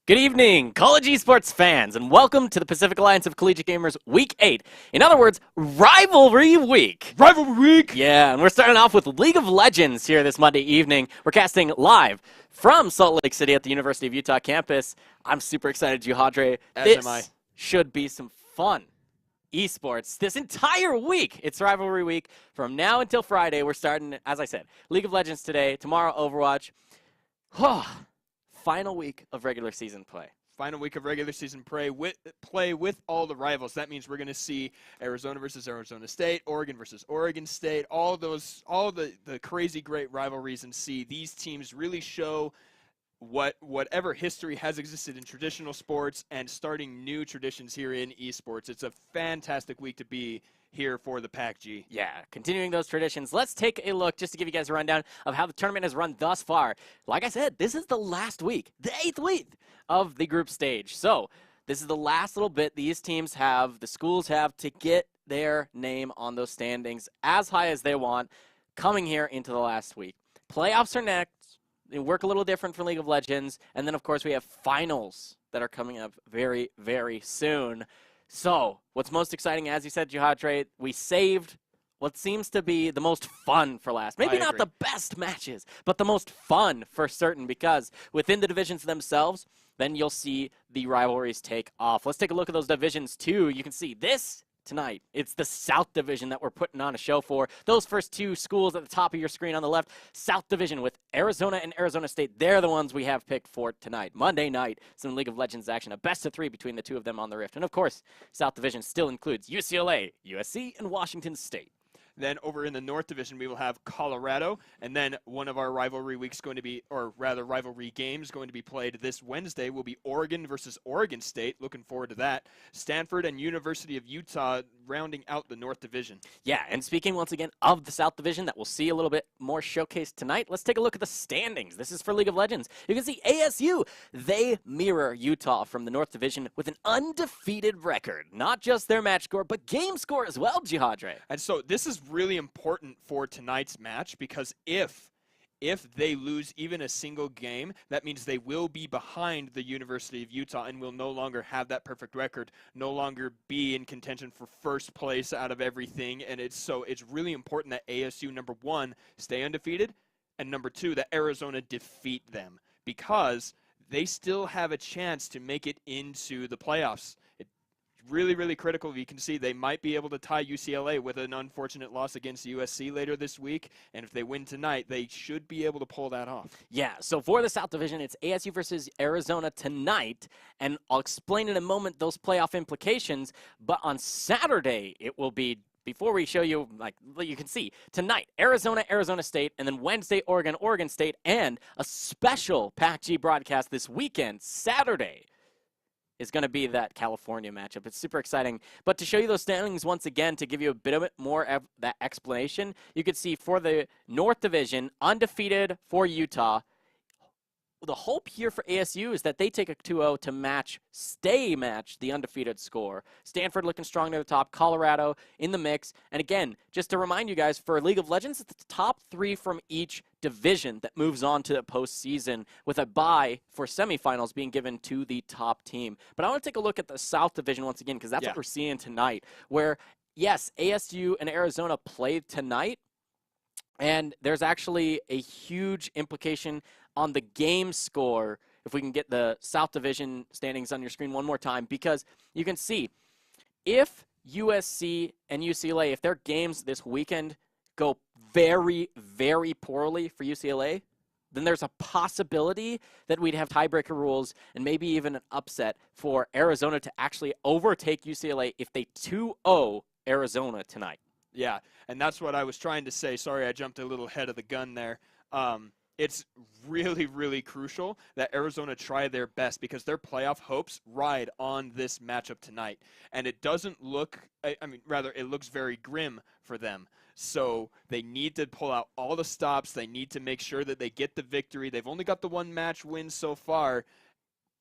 Good evening, college esports fans, and welcome to the Pacific Alliance of Collegiate Gamers Week 8. In other words, Rivalry Week. Rivalry Week! Yeah, and we're starting off with League of Legends here this Monday evening. We're casting live from Salt Lake City at the University of Utah campus. I'm super excited, Juhadre. As am I. Should be some fun esports this entire week. It's Rivalry Week. From now until Friday, we're starting, as I said, League of Legends today, tomorrow Overwatch. Final week of regular season play. Final week of regular season play with all the rivals. That means we're going to see Arizona versus Arizona State, Oregon versus Oregon State, all the crazy great rivalries, and see these teams really show whatever history has existed in traditional sports and starting new traditions here in esports. It's a fantastic week to be here for the PACG. Yeah, continuing those traditions. Let's take a look just to give you guys a rundown of how the tournament has run thus far. Like I said, this is the last week, the 8th week of the group stage. So this is the last little bit the schools have to get their name on those standings as high as they want coming here into the last week. Playoffs are next. They work a little different for League of Legends. And then, of course, we have finals that are coming up very, very soon. So, what's most exciting, as you said, Juhadre, we saved what seems to be the most fun for last. Maybe not the best matches, but the most fun for certain, because within the divisions themselves, then you'll see the rivalries take off. Let's take a look at those divisions, too. You can see this tonight. It's the South Division that we're putting on a show for. Those first two schools at the top of your screen on the left, South Division with Arizona and Arizona State. They're the ones we have picked for tonight. Monday night, some League of Legends action, a best of 3 between the two of them on the Rift. And of course, South Division still includes UCLA, USC, and Washington State. Then over in the North Division, we will have Colorado, and then one of our rivalry weeks going to be, or rather rivalry games going to be played this Wednesday will be Oregon versus Oregon State. Looking forward to that. Stanford and University of Utah rounding out the North Division. Yeah, and speaking once again of the South Division that we'll see a little bit more showcased tonight, let's take a look at the standings. This is for League of Legends. You can see ASU, they mirror Utah from the North Division with an undefeated record. Not just their match score, but game score as well, Juhadre. And so this is really important for tonight's match, because if they lose even a single game, that means they will be behind the University of Utah and will no longer have that perfect record, no longer be in contention for first place out of everything. And it's really important that ASU, number one, stay undefeated, and number two, that Arizona defeat them, because they still have a chance to make it into the playoffs. Really, really critical. You can see they might be able to tie UCLA with an unfortunate loss against USC later this week. And if they win tonight, they should be able to pull that off. Yeah, so for the South Division, it's ASU versus Arizona tonight. And I'll explain in a moment those playoff implications. But on Saturday, it will be, before we show you, like you can see, tonight, Arizona, Arizona State, and then Wednesday, Oregon, Oregon State, and a special PACG broadcast this weekend, Saturday, is going to be that California matchup. It's super exciting. But to show you those standings once again, to give you a bit of more of that explanation, you could see for the North Division, undefeated for Utah. The hope here for ASU is that they take a 2-0 to stay match the undefeated score. Stanford looking strong to the top, Colorado in the mix. And again, just to remind you guys, for League of Legends, it's the top 3 from each division that moves on to the postseason, with a bye for semifinals being given to the top team. But I want to take a look at the South Division once again, because that's what we're seeing tonight, where, yes, ASU and Arizona played tonight, and there's actually a huge implication on the game score, if we can get the South Division standings on your screen one more time, because you can see if USC and UCLA, if their games this weekend go very, very poorly for UCLA, then there's a possibility that we'd have tiebreaker rules and maybe even an upset for Arizona to actually overtake UCLA if they 2-0 Arizona tonight. Yeah, and that's what I was trying to say. Sorry, I jumped a little ahead of the gun there. It's really, really crucial that Arizona try their best, because their playoff hopes ride on this matchup tonight. And it doesn't look, rather, it looks very grim for them. So they need to pull out all the stops. They need to make sure that they get the victory. They've only got the one match win so far.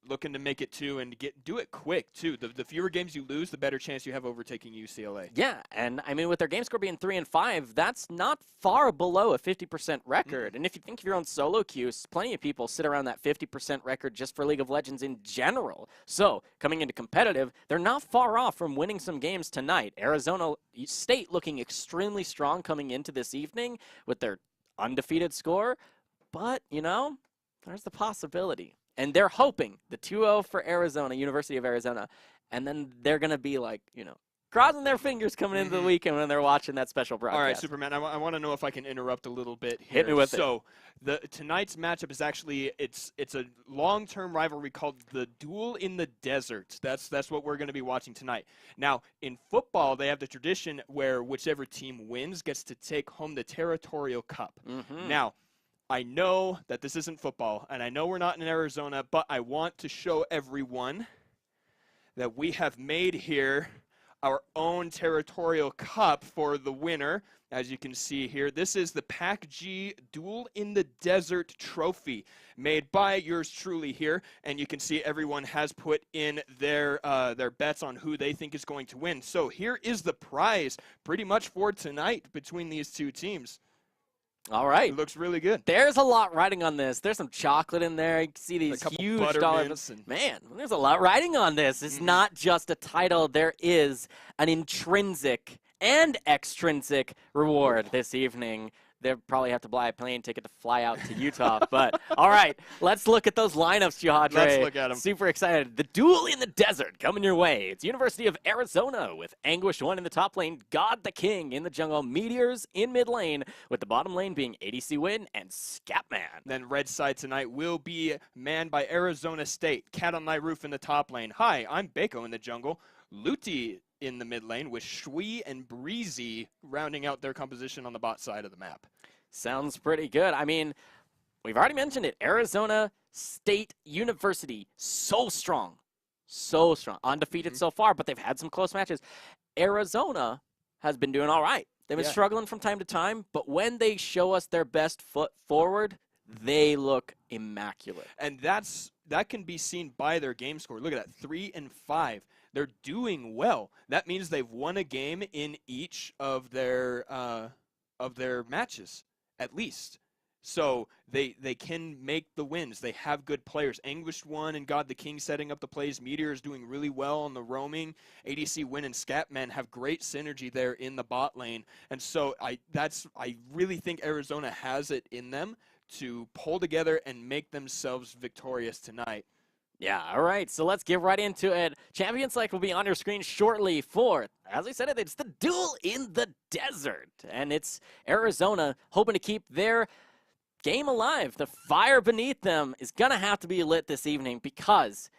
looking to make it 2 and do it quick too. The fewer games you lose, the better chance you have overtaking UCLA. Yeah, and I mean, with their game score being 3-5, that's not far below a 50% record. And if you think of your own solo queues, plenty of people sit around that 50% record just for League of Legends in general. So coming into competitive, they're not far off from winning some games tonight. Arizona State looking extremely strong coming into this evening with their undefeated score, but you know, there's the possibility. And they're hoping the 2-0 for Arizona, University of Arizona, and then they're going to be like, you know, crossing their fingers coming into the weekend when they're watching that special broadcast. All right, Superman, I want to know if I can interrupt a little bit here. Hit me with it. So tonight's matchup is actually, it's a long-term rivalry called the Duel in the Desert. That's what we're going to be watching tonight. Now, in football, they have the tradition where whichever team wins gets to take home the Territorial Cup. Now, I know that this isn't football, and I know we're not in Arizona, but I want to show everyone that we have made here our own Territorial Cup for the winner. As you can see here, this is the PACG Duel in the Desert Trophy, made by yours truly here, and you can see everyone has put in their bets on who they think is going to win. So here is the prize, pretty much for tonight between these two teams. All right. It looks really good. There's a lot riding on this. There's some chocolate in there. You can see these huge dollars. Man, there's a lot riding on this. It's not just a title. There is an intrinsic and extrinsic reward this evening. They'll probably have to buy a plane ticket to fly out to Utah. But, all right, let's look at those lineups, Jihadre. Let's look at them. Super excited. The Duel in the Desert coming your way. It's University of Arizona with Anguish 1 in the top lane, God the King in the jungle, Meteors in mid lane, with the bottom lane being ADC Win and Scatman. Then red side tonight will be manned by Arizona State. Cat on My Roof in the top lane. Hi, I'm Bako in the jungle. Luti in the mid lane with Shui and Breezy rounding out their composition on the bot side of the map. Sounds pretty good. I mean, we've already mentioned it. Arizona State University, so strong. So strong. Undefeated so far, but they've had some close matches. Arizona has been doing all right. They've been struggling from time to time, but when they show us their best foot forward, they look immaculate. And that can be seen by their game score. Look at that, 3-5. They're doing well. That means they've won a game in each of their matches, at least. So they can make the wins. They have good players. Anguished 1 and God the King setting up the plays. Meteor is doing really well on the roaming. ADC Win and Scatman have great synergy there in the bot lane. And so I really think Arizona has it in them to pull together and make themselves victorious tonight. Yeah, all right, so let's get right into it. Champion Select will be on your screen shortly for, as I said, it's the Duel in the Desert. And it's Arizona hoping to keep their game alive. The fire beneath them is going to have to be lit this evening because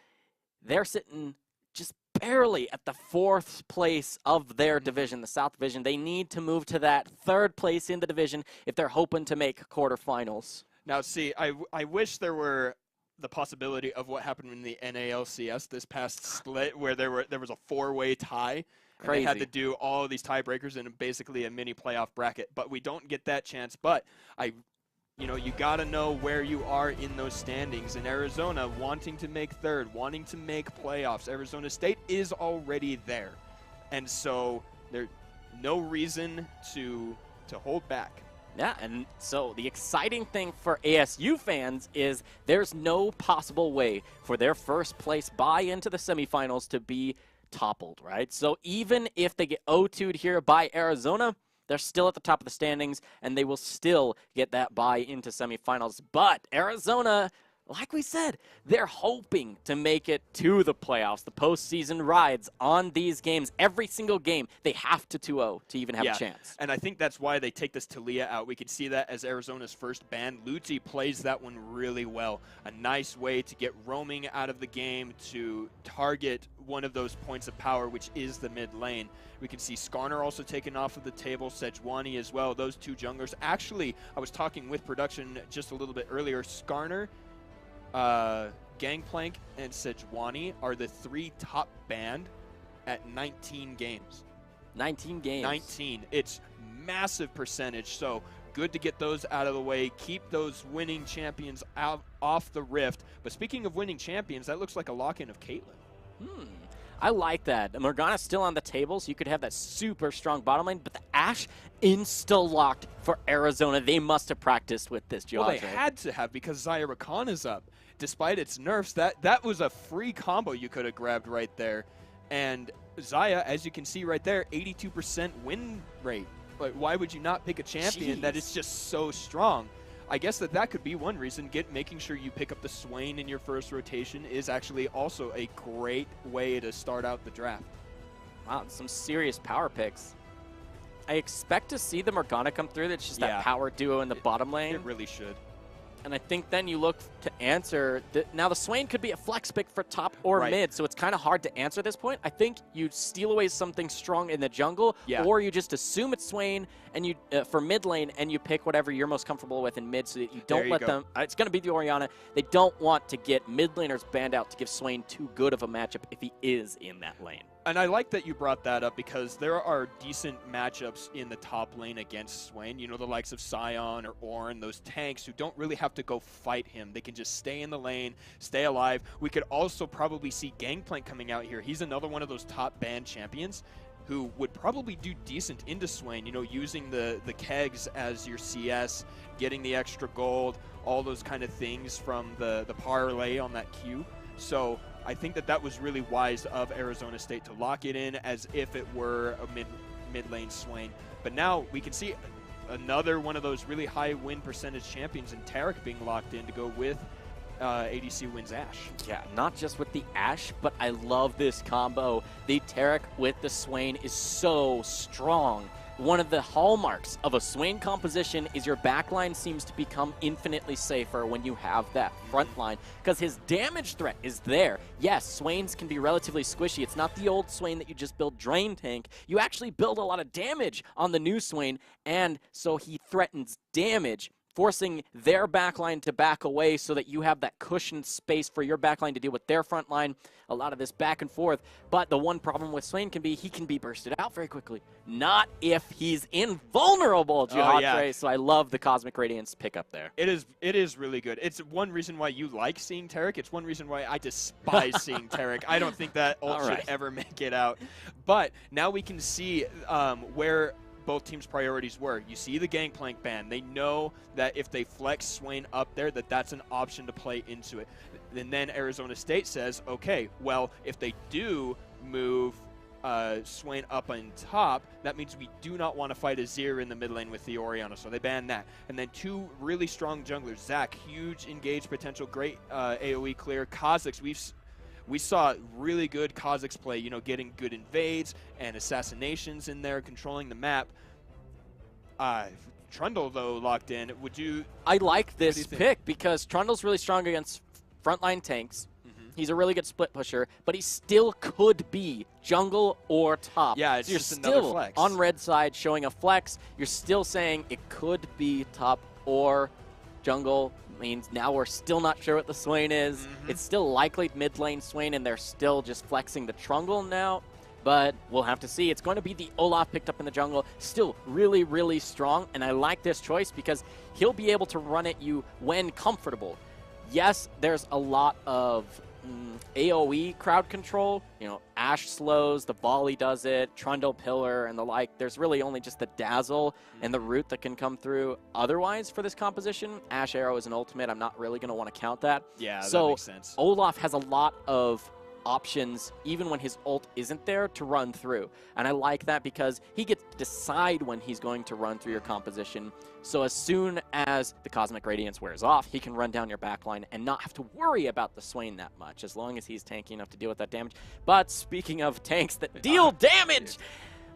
they're sitting just barely at the 4th place of their division, the South Division. They need to move to that 3rd place in the division if they're hoping to make quarterfinals. Now, see, I wish there were the possibility of what happened in the NALCS this past split, where there was a 4-way tie. And they had to do all of these tiebreakers in basically a mini playoff bracket. But we don't get that chance. But you got to know where you are in those standings. In Arizona, wanting to make 3rd, wanting to make playoffs. Arizona State is already there, and so there's no reason to hold back. Yeah, and so the exciting thing for ASU fans is there's no possible way for their first place bye into the semifinals to be toppled, right? So even if they get 0-2'd here by Arizona, they're still at the top of the standings, and they will still get that bye into semifinals. But Arizona, like we said, they're hoping to make it to the playoffs. The postseason rides on these games. Every single game, they have to 2-0 to even have a chance. And I think that's why they take this Talia out. We could see that as Arizona's first ban. Luti plays that one really well. A nice way to get roaming out of the game to target one of those points of power, which is the mid lane. We can see Skarner also taken off of the table, Sejuani as well. Those two junglers. Actually, I was talking with production just a little bit earlier. Skarner, Gangplank, and Sejuani are the 3 top banned at 19 games. 19 games. 19. It's massive percentage, so good to get those out of the way. Keep those winning champions out off the Rift. But speaking of winning champions, that looks like a lock-in of Caitlyn. I like that. Morgana's still on the table, so you could have that super strong bottom lane, but the Ashe insta-locked for Arizona. They must have practiced with this, Josh. Well, they had to have, because Xayah Rakan is up. Despite its nerfs, that was a free combo you could have grabbed right there. And Xayah, as you can see right there, 82% win rate. Like, why would you not pick a champion that is just so strong? I guess that could be one reason. Making sure you pick up the Swain in your first rotation is actually also a great way to start out the draft. Wow, some serious power picks. I expect to see the Morgana come through. That's just that power duo in the bottom lane. It really should. And I think then you look to answer. Now, the Swain could be a flex pick for top or mid, so it's kind of hard to answer this point. I think you steal away something strong in the jungle, or you just assume it's Swain and you for mid lane, and you pick whatever you're most comfortable with in mid so that you don't let them. It's going to be the Orianna. They don't want to get mid laners banned out to give Swain too good of a matchup if he is in that lane. And I like that you brought that up, because there are decent matchups in the top lane against Swain. You know, the likes of Sion or Ornn, those tanks who don't really have to go fight him. They can just stay in the lane, stay alive. We could also probably see Gangplank coming out here. He's another one of those top banned champions who would probably do decent into Swain, you know, using the kegs as your CS, getting the extra gold, all those kind of things from the parlay on that queue. So I think that was really wise of Arizona State to lock it in as if it were a mid lane Swain. But now we can see another one of those really high win percentage champions in Taric being locked in to go with ADC wins Ashe. Yeah, not just with the Ashe, but I love this combo. The Taric with the Swain is so strong. One of the hallmarks of a Swain composition is your backline seems to become infinitely safer when you have that front line, because his damage threat is there. Yes, Swains can be relatively squishy. It's not the old Swain that you just build Drain Tank. You actually build a lot of damage on the new Swain, and so he threatens damage, forcing their backline to back away so that you have that cushioned space for your backline to deal with their front line. A lot of this back and forth. But the one problem with Swain can be he can be bursted out very quickly. Not if he's invulnerable, Jihad. So I love the Cosmic Radiance pickup there. It is really good. It's one reason why you like seeing Taric. It's one reason why I despise seeing Taric. I don't think that ult should ever make it out. But now we can see where both teams' priorities were. You see the Gangplank ban. They know that if they flex Swain up there, that's an option to play into it. And then Arizona State says, okay, well, if they do move Swain up on top, that means we do not want to fight Azir in the mid lane with the Orianna, so they ban that. And then two really strong junglers. Zac, huge engage potential, great AoE clear. Kha'Zix, we saw really good Kha'Zix play, you know, getting good invades and assassinations in there, controlling the map. Trundle, though, locked in. I like this pick because Trundle's really strong against frontline tanks. He's a really good split pusher, but he still could be jungle or top. Yeah, it's so you're just still another flex. On red side showing a flex. You're still saying it could be top or jungle. Means now we're still not sure what the Swain is. It's still likely mid lane Swain, and they're still just flexing the Trundle now. But we'll have to see. It's going to be the Olaf picked up in the jungle. Still really, really strong, and I like this choice because he'll be able to run at you when comfortable. Yes, there's a lot of AoE crowd control. You know, Ashe slows, the volley does it, Trundle pillar, and the like. There's really only just the dazzle and the root that can come through otherwise for this composition. Ashe arrow is an ultimate. I'm not really going to want to count that. Yeah, so that makes sense. Olaf has a lot of options even when his ult isn't there to run through, and I like that because he gets to decide when he's going to run through your composition. So as soon as the Cosmic Radiance wears off, he can run down your backline and not have to worry about the Swain that much, as long as he's tanky enough to deal with that damage. But speaking of tanks that deal damage,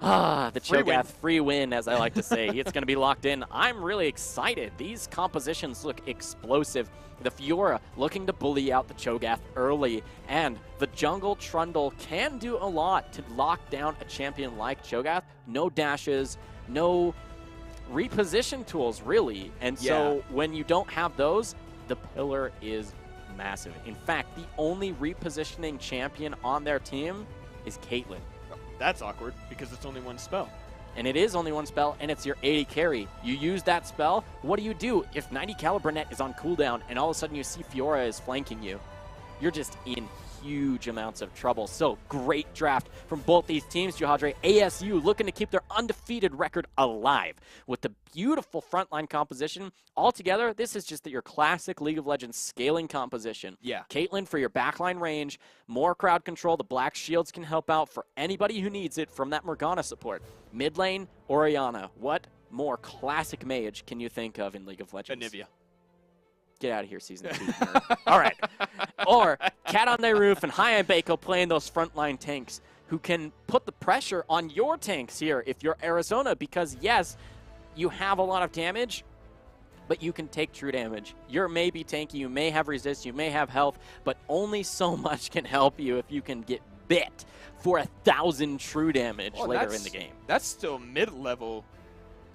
the Cho'Gath free win, as I like to say. It's going to be locked in. I'm really excited. These compositions look explosive. The Fiora looking to bully out the Cho'Gath early, and the jungle Trundle can do a lot to lock down a champion like Cho'Gath. No dashes, no reposition tools, really. And so when you don't have those, the pillar is massive. In fact, the only repositioning champion on their team is Caitlyn. That's awkward because it's only one spell. and it is only one spell, and it's your 80 carry. You use that spell, what do you do if 90 Caliber Net is on cooldown and all of a sudden you see Fiora is flanking you? You're just in huge amounts of trouble. So great draft from both these teams. Jahadre, ASU looking to keep their undefeated record alive with the beautiful frontline composition. Altogether, this is just your classic League of Legends scaling composition. Yeah. Caitlyn for your backline range, more crowd control. The Black Shields can help out for anybody who needs it from that Morgana support. Mid lane, Orianna. What more classic mage can you think of in League of Legends? Anivia. Get out of here, Season 2. All right. Or Cat on their Roof and High and Bako playing those frontline tanks who can put the pressure on your tanks here if you're Arizona, because, yes, you have a lot of damage, but you can take true damage. You're maybe tanky, you may have resist, you may have health, but only so much can help you if you can get bit for 1,000 true damage later in the game. That's still mid-level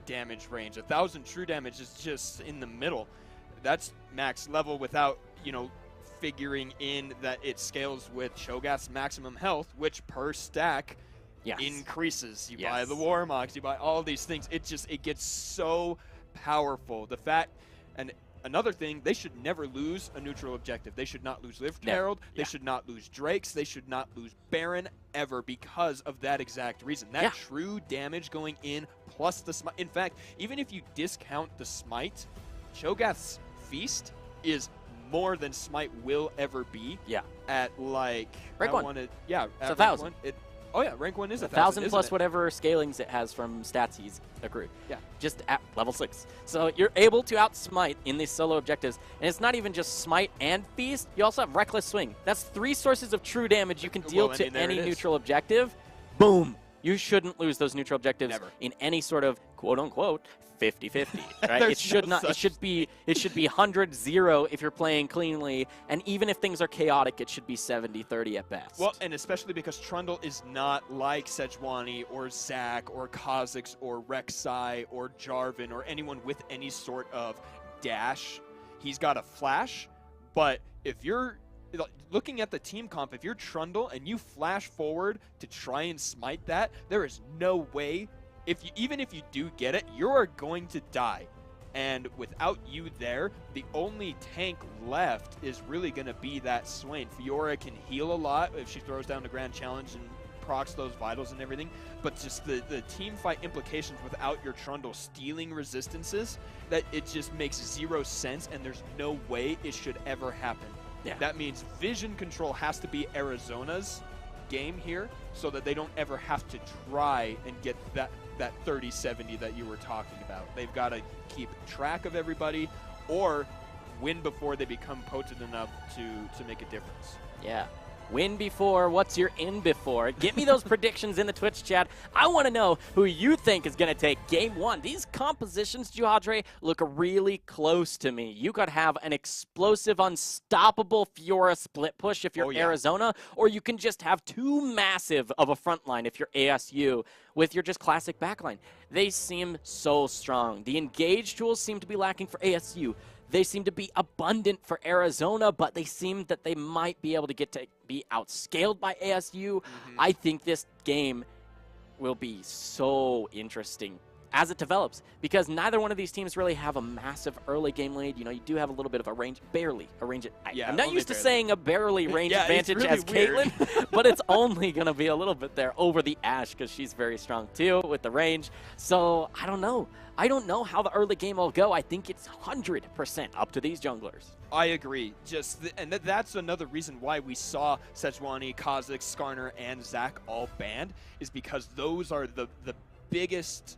damage range. 1,000 true damage is just in the middle. That's max level without, figuring in that it scales with Cho'Gath's maximum health, which per stack increases. You buy the Warmogs, you buy all these things. It gets so powerful. The fact, and another thing, they should never lose a neutral objective. They should not lose Lift Herald. They should not lose Drakes. They should not lose Baron ever because of that exact reason. That true damage going in plus the smite. In fact, even if you discount the smite, Cho'Gath's Feast is more than Smite will ever be. Yeah. At like rank 1. It's a 1,000. Rank 1 is 1,000 plus whatever scalings it has from stats he's accrued. Yeah. Just at level 6. So you're able to outsmite in these solo objectives, and it's not even just smite and feast. You also have reckless swing. That's 3 sources of true damage you can deal to any neutral objective. Boom. You shouldn't lose those neutral objectives in any sort of quote unquote 50-50, right? It should not. It should be 100-0 if you're playing cleanly, and even if things are chaotic, it should be 70-30 at best. Well, and especially because Trundle is not like Sejuani or Zac or Kha'Zix or Rek'Sai or Jarvan or anyone with any sort of dash. He's got a flash, but if you're looking at the team comp, if you're Trundle and you flash forward to try and smite that, there is no way. Even if you do get it, you are going to die. And without you there, the only tank left is really going to be that Swain. Fiora can heal a lot if she throws down the Grand Challenge and procs those vitals and everything. But just the team fight implications without your Trundle stealing resistances, that it just makes 0 sense, and there's no way it should ever happen. Yeah. That means vision control has to be Arizona's game here so that they don't ever have to try and get that 30-70 that you were talking about. They've got to keep track of everybody or win before they become potent enough to make a difference. Yeah. Win before, what's your in before? Get me those predictions in the Twitch chat. I want to know who you think is going to take Game 1. These compositions, Jahadre, look really close to me. You could have an explosive, unstoppable Fiora split push if you're Arizona, or you can just have too massive of a front line if you're ASU with your just classic backline. They seem so strong. The engage tools seem to be lacking for ASU. They seem to be abundant for Arizona, but they seem that they might be able to get to be outscaled by ASU. I think this game will be so interesting as it develops, because neither one of these teams really have a massive early game lead. You do have a little bit of a range, barely a range. I'm not used to saying a barely range advantage really as Caitlyn, but it's only going to be a little bit there over the Ashe because she's very strong too with the range. So I don't know. I don't know how the early game will go. I think it's 100% up to these junglers. I agree. That's another reason why we saw Sejuani, Kha'Zix, Skarner, and Zac all banned, is because those are the biggest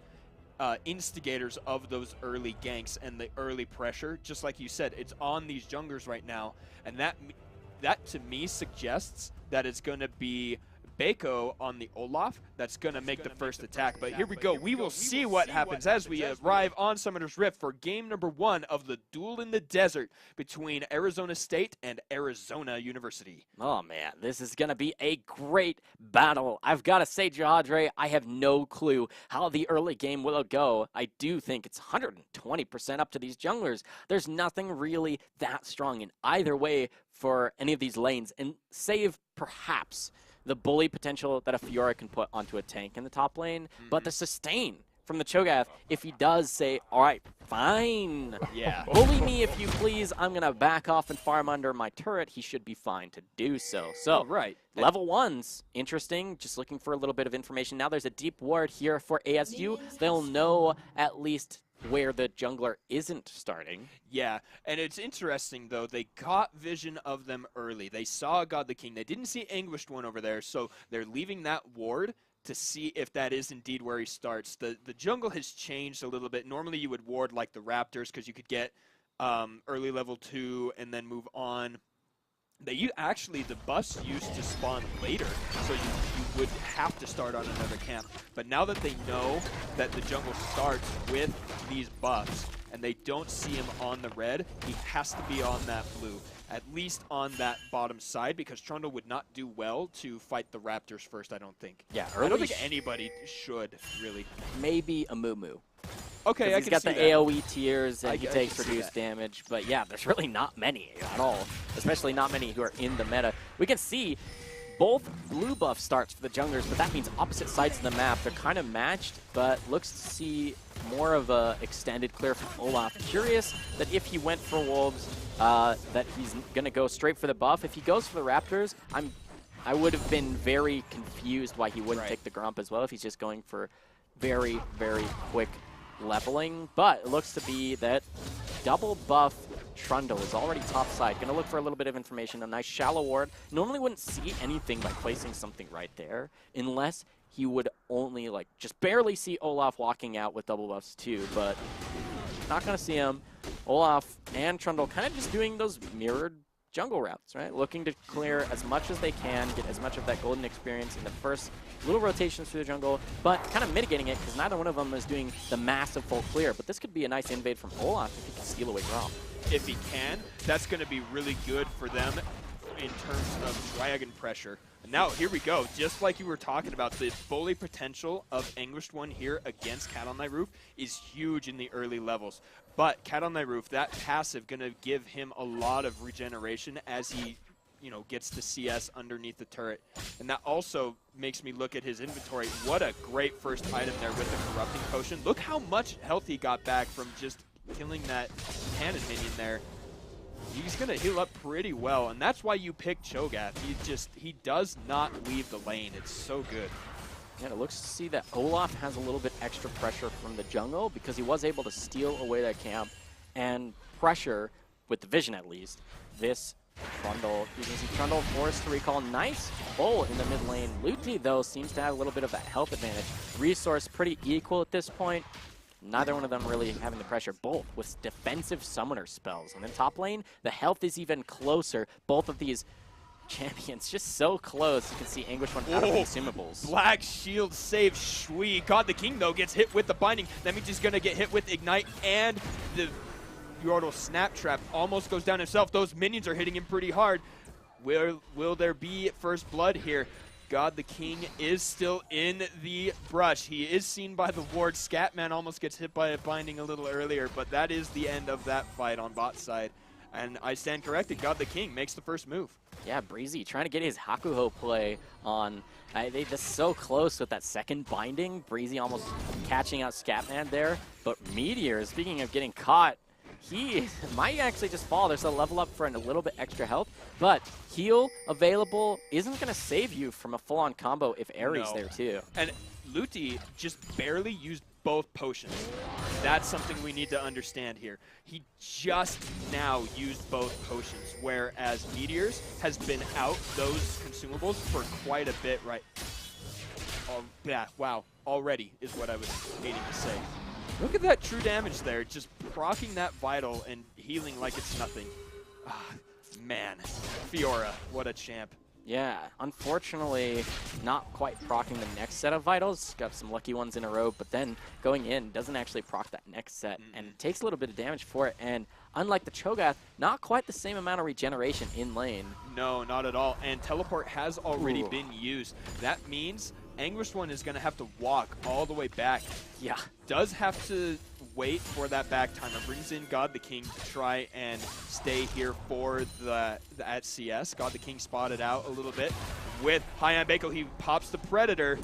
instigators of those early ganks and the early pressure. Just like you said, it's on these junglers right now, and that to me suggests that it's going to be Bako on the Olaf that's going to make the first attack. But here we go. We will see what happens as we arrive on Summoner's Rift for game number 1 of the Duel in the Desert between Arizona State and Arizona University. Oh, man, this is going to be a great battle. I've got to say, Jahadre, I have no clue how the early game will go. I do think it's 120% up to these junglers. There's nothing really that strong in either way for any of these lanes, and save perhaps the bully potential that a Fiora can put onto a tank in the top lane, but the sustain from the Cho'Gath, if he does say, all right, fine, bully me if you please, I'm going to back off and farm under my turret, he should be fine to do so. So, level 1's interesting, just looking for a little bit of information. Now there's a deep ward here for ASU. They'll know at least where the jungler isn't starting. Yeah, and it's interesting, though. They got vision of them early. They saw God the King. They didn't see Anguished One over there, so they're leaving that ward to see if that is indeed where he starts. The jungle has changed a little bit. Normally you would ward like the Raptors because you could get early level 2 and then move on. Actually, the buffs used to spawn later, so you would have to start on another camp. But now that they know that the jungle starts with these buffs and they don't see him on the red, he has to be on that blue, at least on that bottom side, because Trundle would not do well to fight the Raptors first, I don't think. Yeah, I don't think anybody should, really. Maybe a Moo. Okay, I he's can got see the that. AoE tiers and he takes reduced damage. But yeah, there's really not many at all, especially not many who are in the meta. We can see both blue buff starts for the junglers, but that means opposite sides of the map. They're kind of matched, but looks to see more of a extended clear from Olaf. Curious that if he went for Wolves, that he's going to go straight for the buff. If he goes for the Raptors, I would have been very confused why he wouldn't take the Grump as well if he's just going for very, very quick leveling. But it looks to be that double buff Trundle is already top side. Going to look for a little bit of information. A nice shallow ward. Normally wouldn't see anything by placing something right there unless he would only like just barely see Olaf walking out with double buffs too. But not going to see him. Olaf and Trundle kind of just doing those mirrored jungle routes, right? Looking to clear as much as they can, get as much of that golden experience in the first little rotations through the jungle, but kind of mitigating it because neither one of them is doing the massive full clear. But this could be a nice invade from Olaf if he can steal away Gromp. If he can, that's going to be really good for them in terms of dragon pressure. And now, here we go. Just like you were talking about, the bully potential of Anguished One here against Cat on Thy Roof is huge in the early levels. But Cat on Thy Roof, that passive going to give him a lot of regeneration as he, gets the CS underneath the turret. And that also makes me look at his inventory. What a great first item there with the Corrupting Potion. Look how much health he got back from just killing that cannon minion there. He's going to heal up pretty well, and that's why you pick Cho'Gath. He does not leave the lane. It's so good. Yeah, it looks to see that Olaf has a little bit extra pressure from the jungle because he was able to steal away that camp and pressure, with the vision at least, this Trundle. You can see Trundle forced to recall. Nice pull in the mid lane. Luti, though, seems to have a little bit of that health advantage. Resource pretty equal at this point. Neither one of them really having the pressure, both with defensive summoner spells. And then top lane, the health is even closer. Both of these champions just so close. You can see Anguished One out of consumables. Black Shield save Shui. God the King, though, gets hit with the binding. That means he's going to get hit with Ignite, and the Yordle Snap Trap almost goes down himself. Those minions are hitting him pretty hard. Will there be first blood here? God the King is still in the brush. He is seen by the ward. Scatman almost gets hit by a binding a little earlier, but that is the end of that fight on bot side. And I stand corrected. God the King makes the first move. Yeah, Breezy trying to get his Hakuho play on. They just so close with that second binding. Breezy almost catching out Scatman there. But Meteor, speaking of getting caught, he might actually just fall. There's a level up for a little bit extra health, but heal available isn't going to save you from a full-on combo if Ares there too. And Luti just barely used both potions. That's something we need to understand here. He just now used both potions, whereas Meteors has been out those consumables for quite a bit, right? Yeah, wow. Already is what I was needing to say. Look at that true damage there, just proccing that vital and healing like it's nothing. Ah, man, Fiora, what a champ. Yeah, unfortunately, not quite proccing the next set of vitals. Got some lucky ones in a row, but then going in doesn't actually proc that next set, and it takes a little bit of damage for it. And unlike the Cho'Gath, not quite the same amount of regeneration in lane. No, not at all. And teleport has already been used. That means Anguished One is going to have to walk all the way back. Yeah. Does have to wait for that back timer. Brings in God the King to try and stay here for the at CS. God the King spotted out a little bit with high on Bako. He pops the Predator,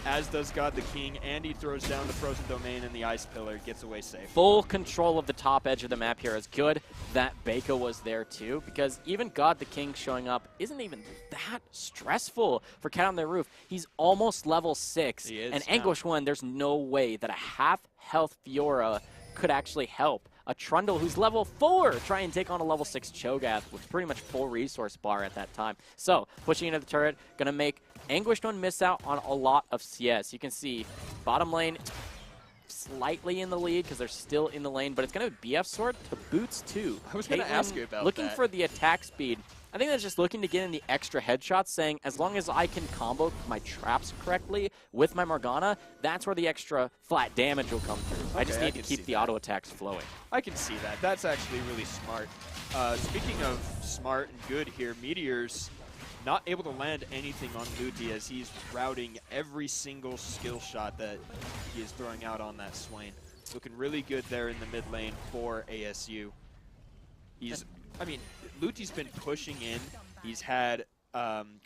as does God the King, and he throws down the Frozen Domain and the Ice Pillar. Gets away safe. Full control of the top edge of the map here. It's good that Bako was there too, because even God the King showing up isn't even that stressful for Cat on the Roof. He's almost level 6. He is and now. Anguish 1, there's no way that a half-health Fiora could actually help a Trundle who's level 4 try and take on a level 6 Cho'Gath with pretty much full resource bar at that time. So, pushing into the turret, gonna make Anguished One miss out on a lot of CS. You can see bottom lane slightly in the lead because they're still in the lane, but it's going to be BF Sword to Boots 2. I was going to ask you about looking that. for the attack speed. I think that's just looking to get in the extra headshots, saying as long as I can combo my traps correctly with my Morgana, that's where the extra flat damage will come through. Okay, I just need to keep the auto attacks flowing. I can see that. That's actually really smart. Speaking of smart and good here, Meteor's not able to land anything on Luti as he's routing every single skill shot that he is throwing out on that Swain. Looking really good there in the mid lane for ASU. I mean, Luti's been pushing in. He's had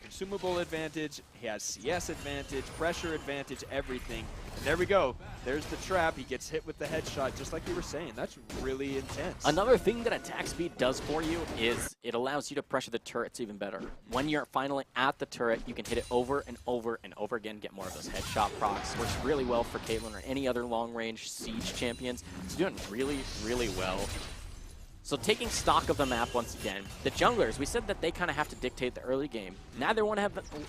consumable advantage, he has CS advantage, pressure advantage, everything. And there we go. There's the trap. He gets hit with the headshot, just like you were saying. That's really intense. Another thing that attack speed does for you is it allows you to pressure the turrets even better. When you're finally at the turret, you can hit it over and over and over again, get more of those headshot procs. Works really well for Caitlyn or any other long-range siege champions. It's doing really, really well. So taking stock of the map once again, the junglers, we said that they kind of have to dictate the early game. Neither one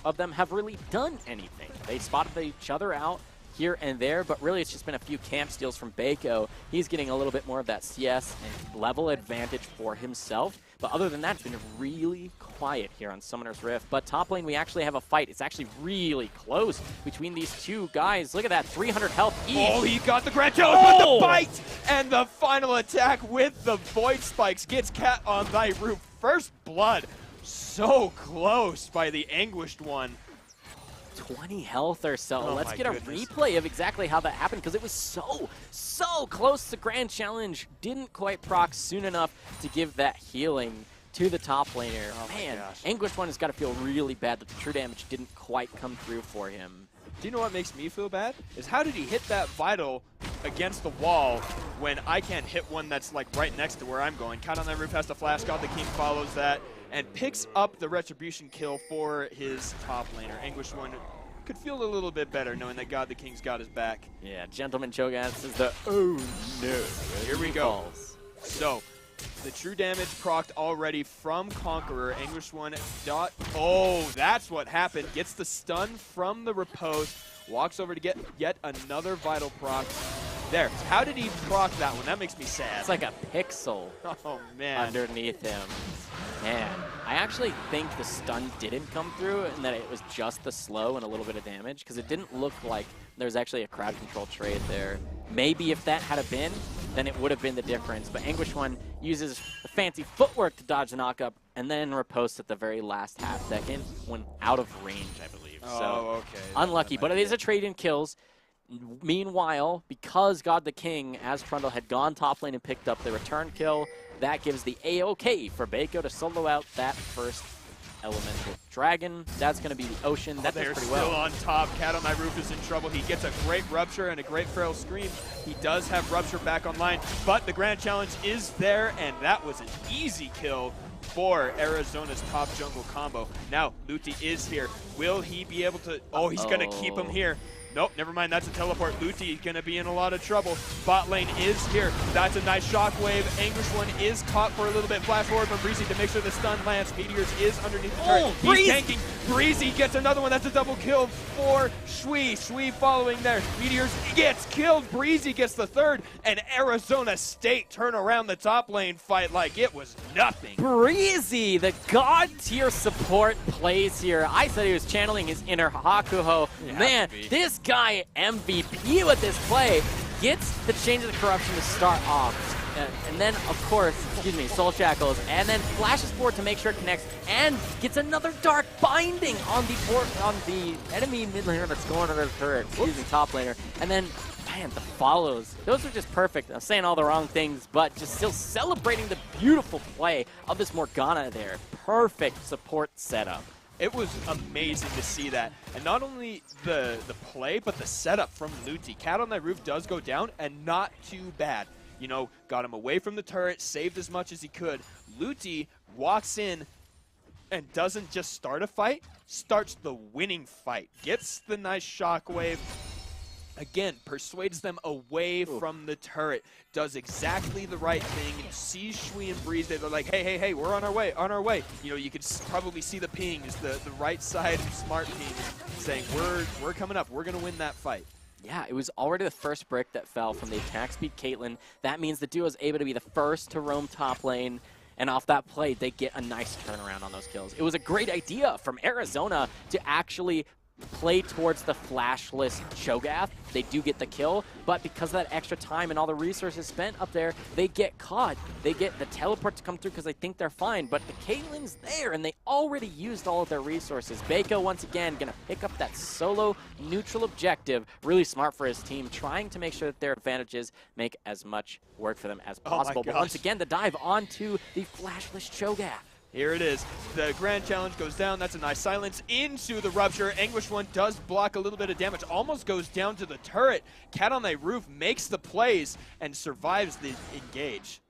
of them have really done anything. They spotted each other out here and there, but really it's just been a few camp steals from Bako. He's getting a little bit more of that CS and level advantage for himself. But other than that, it's been really quiet here on Summoner's Rift. But top lane, we actually have a fight. It's actually really close between these two guys. Look at that, 300 health each. Oh, he got the Grand Challenge with the bite! And the final attack with the Void Spikes gets Cat on thy Roof. First blood, so close by the Anguished One. 20 health or so. Oh, Let's my get a goodness. replay of exactly how that happened, because it was so close. The Grand Challenge didn't quite proc soon enough to give that healing to the top laner. Oh man, gosh. Anguished One has got to feel really bad that the true damage didn't quite come through for him. Do you know what makes me feel bad? Is how did he hit that Vital against the wall when I can't hit one that's like right next to where I'm going? Cat on that Roof has to flash. God the King follows that and picks up the Retribution kill for his top laner. Anguished One could feel a little bit better knowing that God the King's got his back. Yeah, Gentleman Cho'Gath is the oh no. Here we go. So, the true damage procced already from Conqueror. Anguished One dot. Oh, that's what happened. Gets the stun from the riposte. Walks over to get yet another Vital proc. There. How did he proc that one? That makes me sad. It's like a pixel Oh, man. underneath him. Man, I actually think the stun didn't come through and that it was just the slow and a little bit of damage, because it didn't look like there's actually a crowd control trade there. Maybe if that had been, then it would have been the difference. But Anguished One uses the fancy footwork to dodge the knockup and then riposte at the very last half second when out of range, I believe. Oh, so okay. unlucky, but it is a trade in kills. Meanwhile, because God the King, as Trundle had gone top lane and picked up the return kill, that gives the A-OK for Bako to solo out that first elemental dragon. That's going to be the Ocean. That does They're pretty still well. on top. Cat on my Roof is in trouble. He gets a great Rupture and a great Feral Scream. He does have Rupture back online, but the Grand Challenge is there, and that was an easy kill for Arizona's top jungle combo. Now, Luti is here. Will he be able to... Oh, he's going to keep him here. Nope, never mind. That's a teleport. Luti going to be in a lot of trouble. Bot lane is here. That's a nice shockwave. Anguished One is caught for a little bit. Flash forward from Breezy to make sure the stun lands. Meteors is underneath the turret. He's tanking. Breezy gets another one. That's a double kill for Shui. Shui following there. Meteors gets killed. Breezy gets the third. And Arizona State turn around the top lane fight like it was nothing. Breezy, the god tier support plays here. I said he was channeling his inner Hakuho. Man, this guy MVP with this play gets the Chains of the Corruption to start off. And then, of course, Soul Shackles, and then flashes forward to make sure it connects, and gets another Dark Binding on the enemy mid laner that's going to the turret, top laner. And then Man, the follows, those are just perfect. I'm saying all the wrong things, but just still celebrating the beautiful play of this Morgana there. Perfect support setup. It was amazing to see that. And not only the play, but the setup from Luti. Cat on that roof does go down, and not too bad. You know, got him away from the turret, saved as much as he could. Luti walks in and doesn't just start a fight, starts the winning fight. Gets the nice shockwave. Again, persuades them away from the turret. Does exactly the right thing. Sees Shui and Breeze. They're like, hey, we're on our way, You know, you could probably see the pings, the right side smart pings saying, we're coming up. We're going to win that fight. Yeah, it was already the first brick that fell from the attack speed Caitlyn. That means the duo is able to be the first to roam top lane. And off that play, they get a nice turnaround on those kills. It was a great idea from Arizona to actually play towards the flashless Cho'Gath. They do get the kill, but because of that extra time and all the resources spent up there, they get caught. They get the teleport to come through because they think they're fine, but the Caitlyn's there, and they already used all of their resources. Baco, once again, going to pick up that solo neutral objective. Really smart for his team, trying to make sure that their advantages make as much work for them as possible. But once again, the dive onto the flashless Cho'Gath. Here it is. The grand challenge goes down. That's a nice silence into the rupture. Anguish One does block a little bit of damage. Almost goes down to the turret. Cat on the roof makes the plays and survives the engage.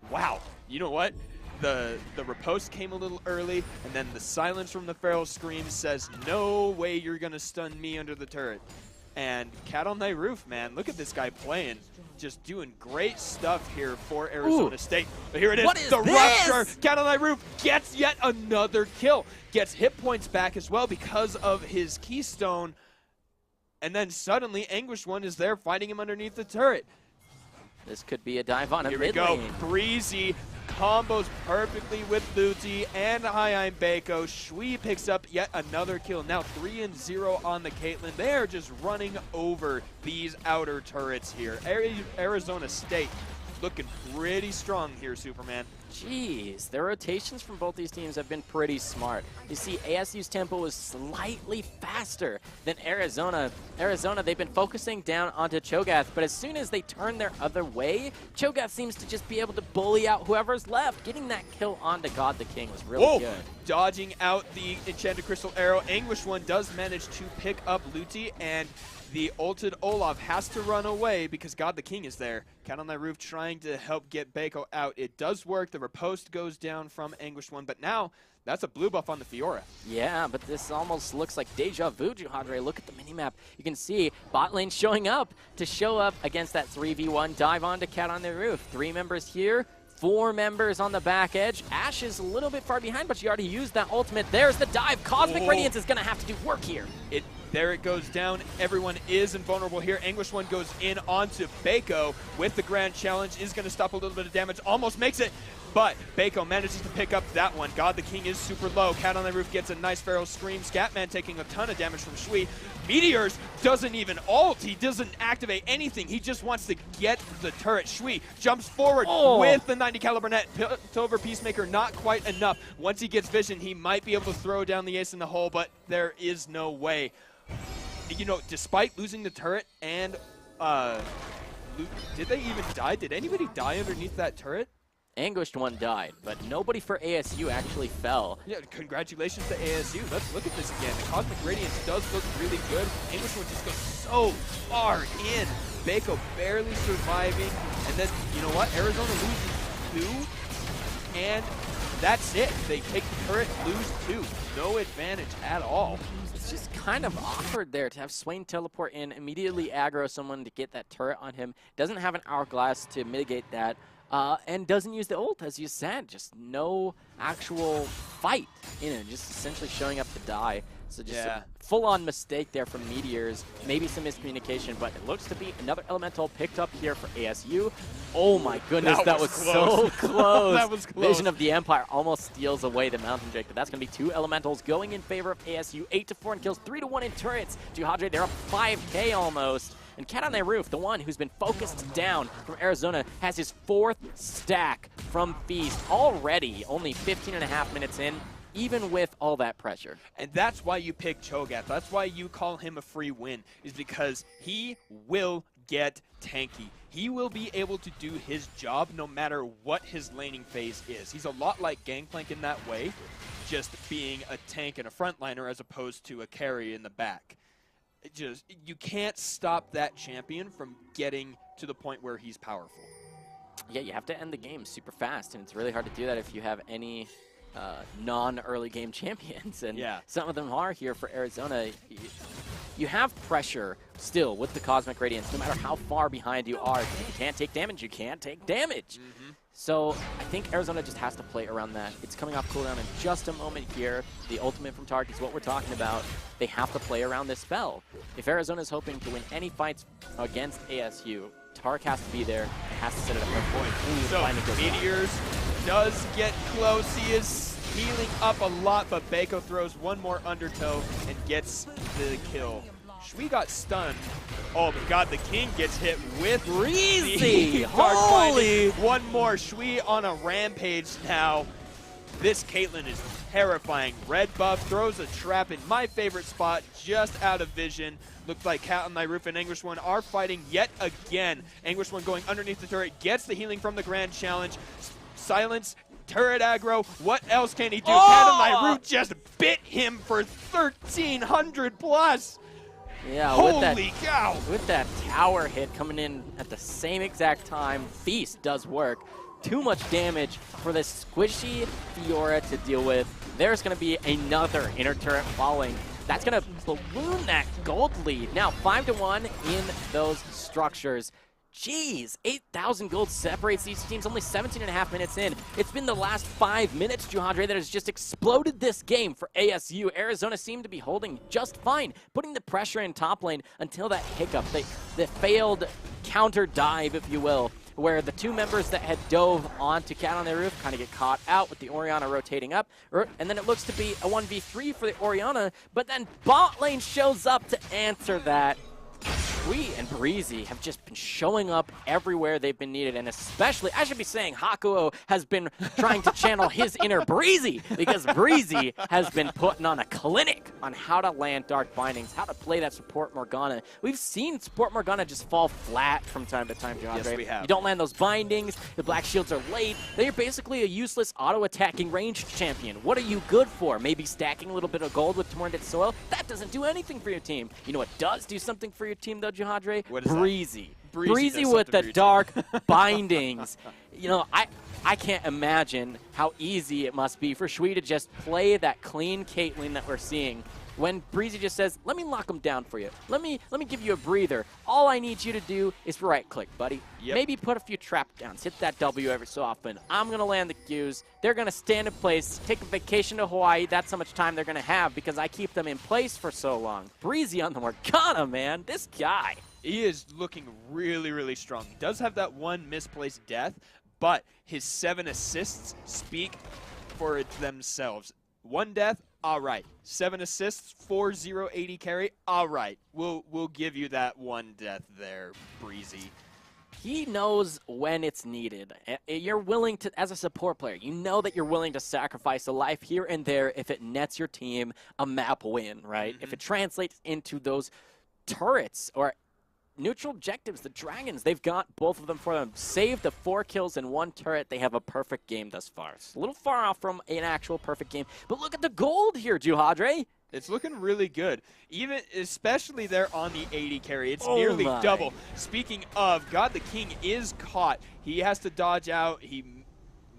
Wow. You know what? The riposte came a little early, and then the silence from the Feral Scream says, no way you're going to stun me under the turret. And Cat on the roof, man. Look at this guy playing. Just doing great stuff here for Arizona State. But here it is. What is the this? rupture. Cat on the roof gets yet another kill. Gets hit points back as well because of his keystone. And then suddenly Anguish One is there fighting him underneath the turret. This could be a dive on a Here mid we go. lane. Breezy combos perfectly with Luti and High Baco. Shui picks up yet another kill. Now 3-0 on the Caitlyn. They are just running over these outer turrets here. Arizona State looking pretty strong here, Superman. Jeez, the rotations from both these teams have been pretty smart. You see, ASU's tempo was slightly faster than Arizona. Arizona, they've been focusing down onto Cho'Gath, but as soon as they turn their other way, Cho'Gath seems to just be able to bully out whoever's left. Getting that kill onto God the King was really good. Dodging out the Enchanted Crystal Arrow. Anguish One does manage to pick up Luti, and the ulted Olaf has to run away because God the King is there. Cat on that roof trying to help get Baco out. It does work. The riposte goes down from Anguish One, but now that's a blue buff on the Fiora. Yeah, but this almost looks like deja vu, Juhadre. Look at the minimap. You can see bot lane showing up to show up against that 3v1 dive onto Cat on the roof. 3 members here. 4 members on the back edge. Ashe is a little bit far behind, but she already used that ultimate. There's the dive. Cosmic Radiance is going to have to do work here. There it goes down. Everyone is invulnerable here. Anguish One goes in onto Baco with the grand challenge. Is going to stop a little bit of damage. Almost makes it. But Baco manages to pick up that one. God the King is super low. Cat on the roof gets a nice Feral Scream. Scatman taking a ton of damage from Shui. Meteors doesn't even ult. He doesn't activate anything. He just wants to get the turret. Shui jumps forward with the 90 caliber net. Piltover Peacemaker not quite enough. Once he gets vision, he might be able to throw down the ace in the hole, but there is no way. You know, despite losing the turret and did they even die? Did anybody die underneath that turret? Anguished One died, but nobody for ASU actually fell. Yeah, congratulations to ASU. Let's look at this again. The Cosmic Radiance does look really good. Anguished One just goes so far in. Baco barely surviving. And then, you know what? Arizona loses 2. And that's it. They take the turret, lose 2. No advantage at all. It's just kind of awkward there to have Swain teleport in, immediately aggro someone to get that turret on him. Doesn't have an hourglass to mitigate that. And doesn't use the ult, as you said. Just no actual fight in it. Just essentially showing up to die. So just a full-on mistake there from Meteors. Maybe some miscommunication, but it looks to be another elemental picked up here for ASU. Oh my goodness, that was so close. That was close. Vision of the Empire almost steals away the Mountain Drake, but that's going to be 2 elementals going in favor of ASU. 8-4 in kills, 3-1 in turrets. Juhadre, they're up 5K almost. And Cat on the Roof, the one who's been focused down from Arizona, has his 4th stack from Feast already, only 15.5 minutes in, even with all that pressure. And that's why you pick Cho'Gath. That's why you call him a free win, is because he will get tanky. He will be able to do his job no matter what his laning phase is. He's a lot like Gangplank in that way, just being a tank and a frontliner as opposed to a carry in the back. You can't stop that champion from getting to the point where he's powerful. Yeah, you have to end the game super fast, and it's really hard to do that if you have any non-early game champions, and some of them are here for Arizona. You have pressure still with the Cosmic Radiance, no matter how far behind you are. If you can't take damage, you can't take damage. So I think Arizona just has to play around that. It's coming off cooldown in just a moment here. The ultimate from Tark is what we're talking about. They have to play around this spell. If Arizona is hoping to win any fights against ASU, Tark has to be there, has to set it up for point. So Meteors does get close. He is healing up a lot, but Bako throws one more undertow and gets the kill. Shui got stunned. Oh my god, the King gets hit with Breezy! Holy! One more. Shui on a rampage now. This Caitlyn is terrifying. Red buff throws a trap in my favorite spot, just out of vision. Looked like Cat on my roof and Anguish One are fighting yet again. Anguish One going underneath the turret, gets the healing from the Grand Challenge. Silence, turret aggro. What else can he do? Cat on my roof just bit him for 1,300 plus. Yeah, holy cow! With that tower hit coming in at the same exact time, Feast does work. Too much damage for this squishy Fiora to deal with. There's going to be another inner turret following. That's going to balloon that gold lead. Now 5-1 in those structures. Jeez, 8,000 gold separates these teams only 17.5 minutes in. It's been the last 5 minutes, Juhadre, that has just exploded this game for ASU. Arizona seemed to be holding just fine, putting the pressure in top lane until that hiccup, the failed counter dive, if you will, where the two members that had dove onto Cat on their roof kind of get caught out with the Orianna rotating up, and then it looks to be a 1v3 for the Orianna, but then bot lane shows up to answer that. Shui and Breezy have just been showing up everywhere they've been needed, and especially, I should be saying, Hakuo has been trying to channel his inner Breezy, because Breezy has been putting on a clinic on how to land Dark Bindings, how to play that support Morgana. We've seen support Morgana just fall flat from time to time, John. Yes, we have. You don't land those bindings, the Black Shields are late, they're basically a useless auto-attacking ranged champion. What are you good for? Maybe stacking a little bit of gold with Torrent Soil? That doesn't do anything for your team. You know what does do something for your team, though, Juhadre? What is Breezy. That? Breezy with the dark bindings. You know, I can't imagine how easy it must be for Shui to just play that clean Caitlyn that we're seeing. When Breezy just says, let me lock him down for you. Let me give you a breather. All I need you to do is right-click, buddy. Yep. Maybe put a few trap downs. Hit that W every so often. I'm going to land the Qs. They're going to stand in place, take a vacation to Hawaii. That's how much time they're going to have because I keep them in place for so long. Breezy on the Morgana, man. This guy. He is looking really, really strong. He does have that one misplaced death, but his 7 assists speak for themselves. 1 death, all right. 7 assists, 4-0-80 carry, all right. We'll give you that 1 death there, Breezy. He knows when it's needed. You're willing to, as a support player, you know that you're willing to sacrifice a life here and there if it nets your team a map win, right? If it translates into those turrets or neutral objectives, the Dragons, they've got both of them for them. Save the 4 kills and 1 turret. They have a perfect game thus far. It's a little far off from an actual perfect game, but look at the gold here, Juhadre. It's looking really good. Especially there on the 80 carry. It's nearly double. Speaking of, God the King is caught. He has to dodge out. He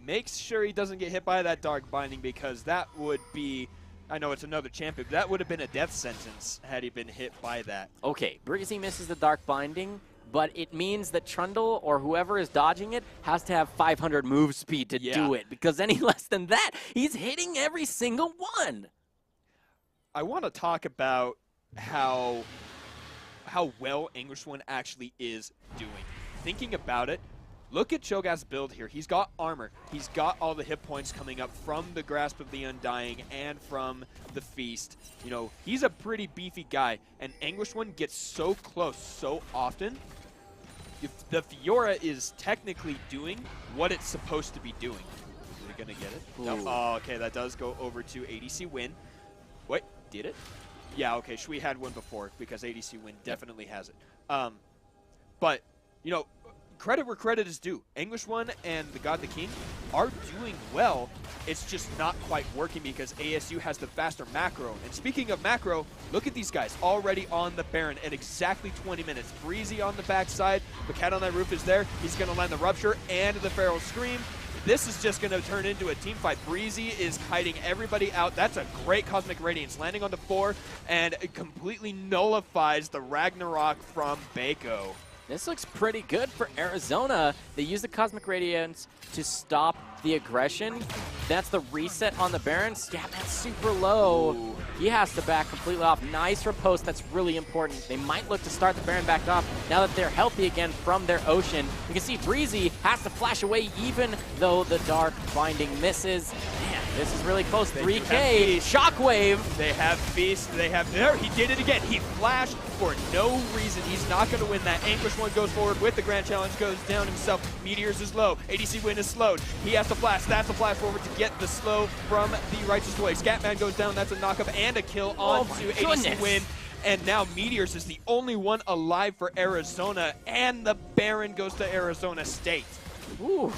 makes sure he doesn't get hit by that Dark Binding because that would be, I know it's another champion, but that would have been a death sentence had he been hit by that. Okay, Breezy misses the Dark Binding, but it means that Trundle or whoever is dodging it has to have 500 move speed to do it, because any less than that, he's hitting every single one. I want to talk about how well Anguish One actually is doing. Thinking about it, look at Cho'Gath's build here. He's got armor. He's got all the hit points coming up from the Grasp of the Undying and from the Feast. You know, he's a pretty beefy guy, and Anguish One gets so close so often. If the Fiora is technically doing what it's supposed to be doing. Is it going to get it? No. Oh, okay, that does go over to ADC Win. Wait, did it? Yeah, okay, Shui had one before because ADC Win definitely has it. But, you know, credit where credit is due. English One and the God the King are doing well. It's just not quite working because ASU has the faster macro. And speaking of macro, look at these guys already on the Baron at exactly 20 minutes. Breezy on the backside. The Cat on that Roof is there. He's going to land the Rupture and the Feral Scream. This is just going to turn into a team fight. Breezy is kiting everybody out. That's a great Cosmic Radiance landing on the 4, and it completely nullifies the Ragnarok from Baco. This looks pretty good for Arizona. They use the Cosmic Radiance to stop the aggression. That's the reset on the Baron. Scatman's super low. Ooh. He has to back completely off. Nice riposte. That's really important. They might look to start the Baron back off now that they're healthy again from their Ocean. You can see Breezy has to flash away even though the Dark Binding misses. Man, this is really close. 3K. Shockwave. They have Feast. They have there. He did it again. He flashed for no reason. He's not going to win that. Anguish One goes forward with the Grand Challenge, goes down himself. Meteors is low. ADC Win is slowed. He has to flash. That's a flash forward to get the slow from the Righteous Boy. Scatman goes down. That's a knockup and a kill onto ADC Win. And now Meteors is the only one alive for Arizona, and the Baron goes to Arizona State. Ooh.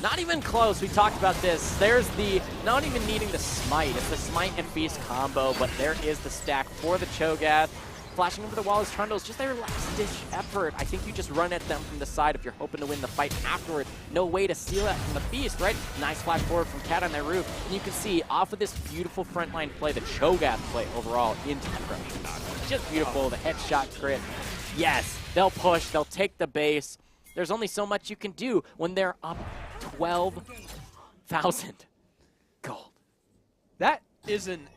Not even close. We talked about this. There's the, not even needing the Smite. It's the Smite and Feast combo, but there is the stack for the Cho'Gath. Flashing over the wall is Trundle. It's just a last-ditch effort. I think you just run at them from the side if you're hoping to win the fight afterwards. No way to steal that from the Feast, right? Nice flash forward from Cat on their roof. And you can see off of this beautiful frontline play, the Cho'Gath play overall into the Crushing Knock. Just beautiful. The headshot crit. Yes, they'll push. They'll take the base. There's only so much you can do when they're up 12,000 gold. That is an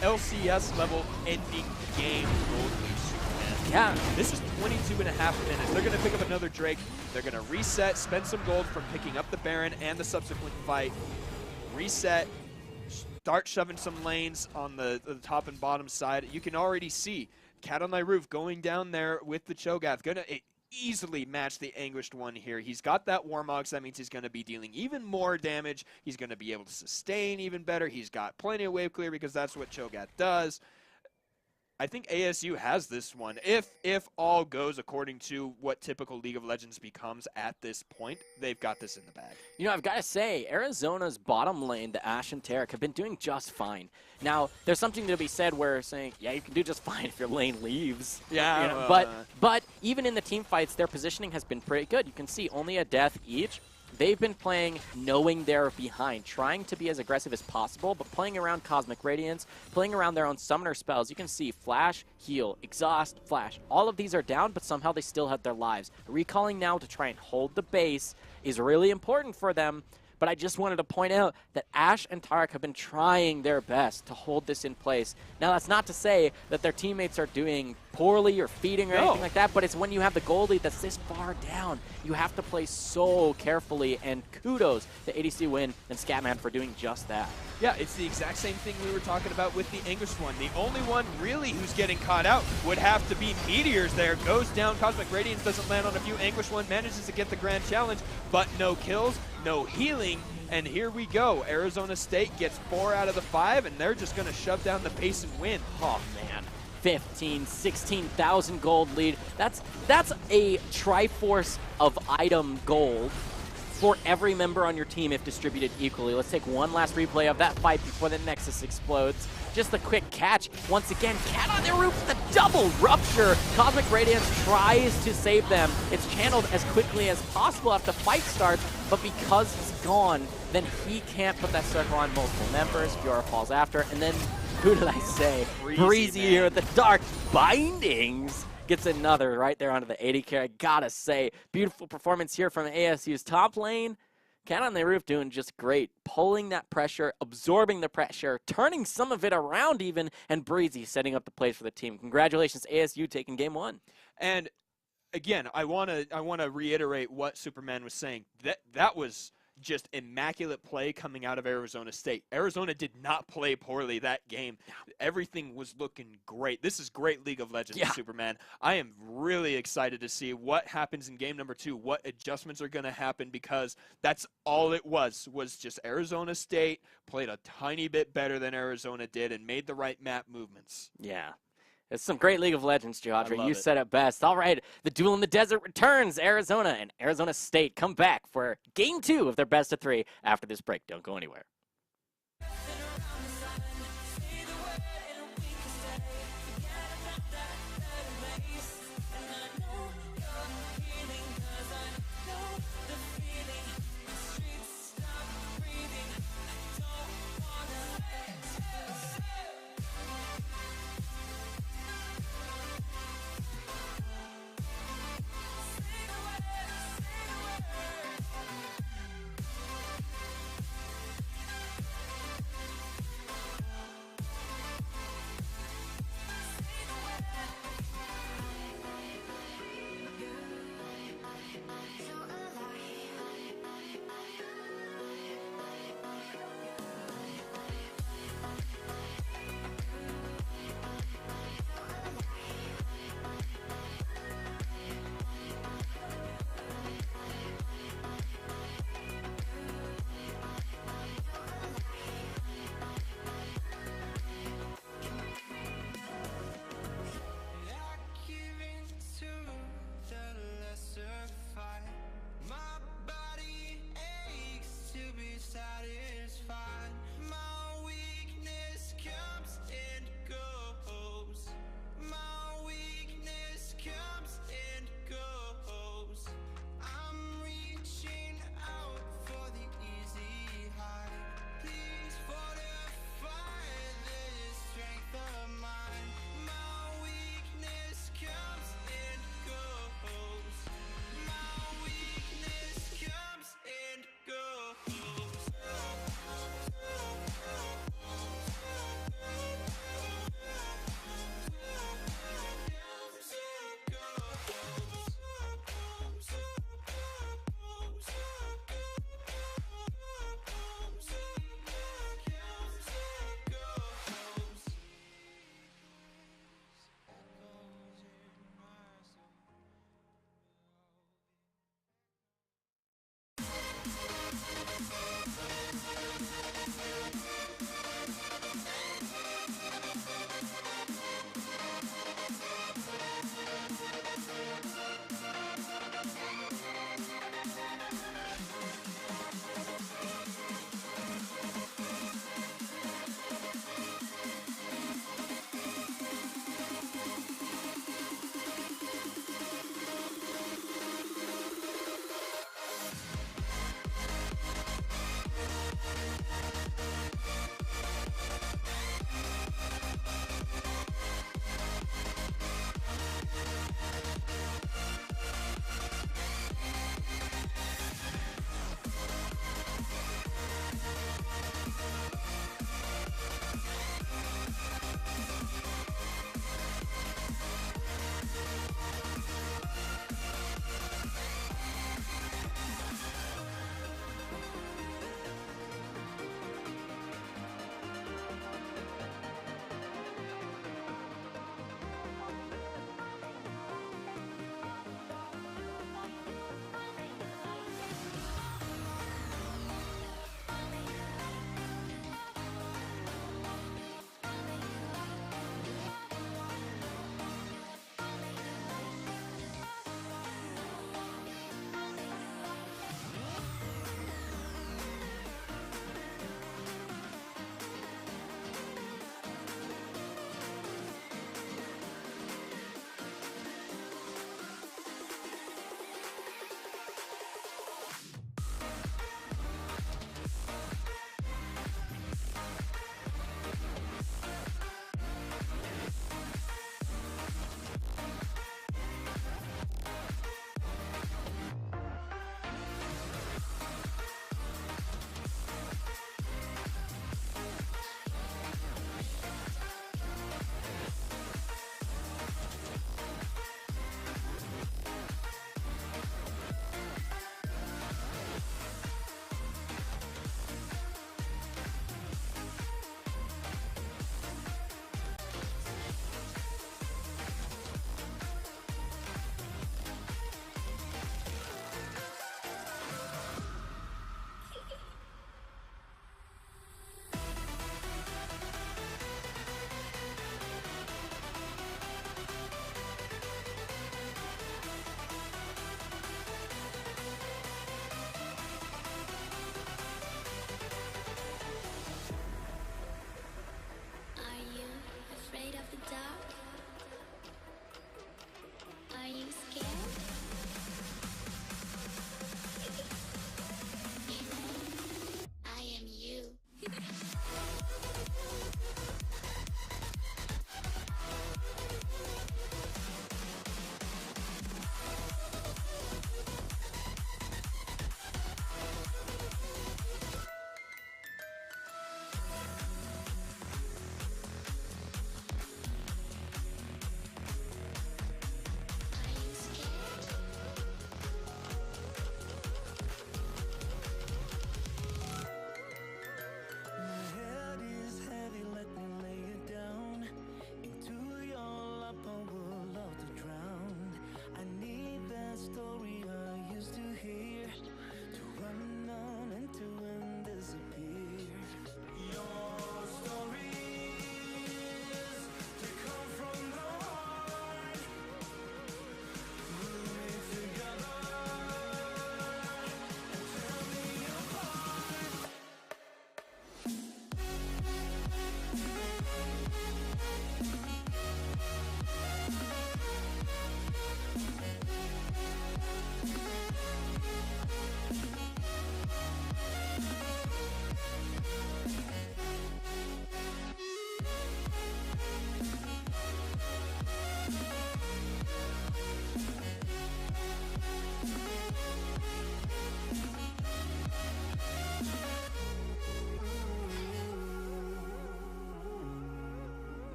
LCS level ending game gold lead, Superman. Yeah. This is 22.5 minutes. They're going to pick up another Drake. They're going to reset, spend some gold from picking up the Baron and the subsequent fight. Reset, start shoving some lanes on the top and bottom side. You can already see Cat on Thy Roof going down there with the Cho'Gath. Going to easily match the Anguished One here. He's got that Warmog, so that means he's going to be dealing even more damage. He's going to be able to sustain even better. He's got plenty of wave clear because that's what Cho'Gath does. I think ASU has this one. If all goes according to what typical League of Legends becomes at this point, they've got this in the bag. You know, I've got to say, Arizona's bottom lane, the Ashe and Taric, have been doing just fine. Now, there's something to be said where saying, yeah, you can do just fine if your lane leaves. Yeah. You know, but even in the team fights, their positioning has been pretty good. You can see only a death each. They've been playing knowing they're behind, trying to be as aggressive as possible, but playing around Cosmic Radiance, playing around their own summoner spells. You can see Flash, Heal, Exhaust, Flash. All of these are down, but somehow they still have their lives. Recalling now to try and hold the base is really important for them. But I just wanted to point out that Ashe and Taric have been trying their best to hold this in place. Now, that's not to say that their teammates are doing poorly or feeding or anything like that, but it's when you have the gold lead that's this far down, you have to play so carefully, and kudos to ADC Win and Scatman for doing just that. Yeah, it's the exact same thing we were talking about with the Anguished One. The only one really who's getting caught out would have to be Meteors there. Goes down, Cosmic Radiance doesn't land on a few. Anguished One manages to get the Grand Challenge, but no kills, no healing, and here we go. Arizona State gets 4 out of the 5, and they're just going to shove down the pace and win. Oh, man. 15, 16,000 gold lead. That's a Triforce of item gold for every member on your team if distributed equally. Let's take one last replay of that fight before the Nexus explodes. Just a quick catch. Once again, Cat on their roof with a double rupture. Cosmic Radiance tries to save them. It's channeled as quickly as possible after the fight starts, but because he's gone, then he can't put that circle on multiple members. Fiora falls after, and then, who did I say? Breezy here with the Dark Bindings. Gets another right there onto the 80K. I gotta say, beautiful performance here from ASU's top lane. Cat on the Roof doing just great, pulling that pressure, absorbing the pressure, turning some of it around even, and Breezy setting up the plays for the team. Congratulations, ASU, taking game 1. And again, I wanna reiterate what Superman was saying. That was just immaculate play coming out of Arizona State. Arizona did not play poorly that game. Everything was looking great. This is great League of Legends, Superman. I am really excited to see what happens in game number 2, what adjustments are going to happen, because that's all it was just Arizona State played a tiny bit better than Arizona did and made the right map movements. Yeah. It's some great League of Legends, Jodra. love You it. said it best. All right, the Duel in the Desert returns. Arizona and Arizona State come back for Game 2 of their best of 3 after this break. Don't go anywhere.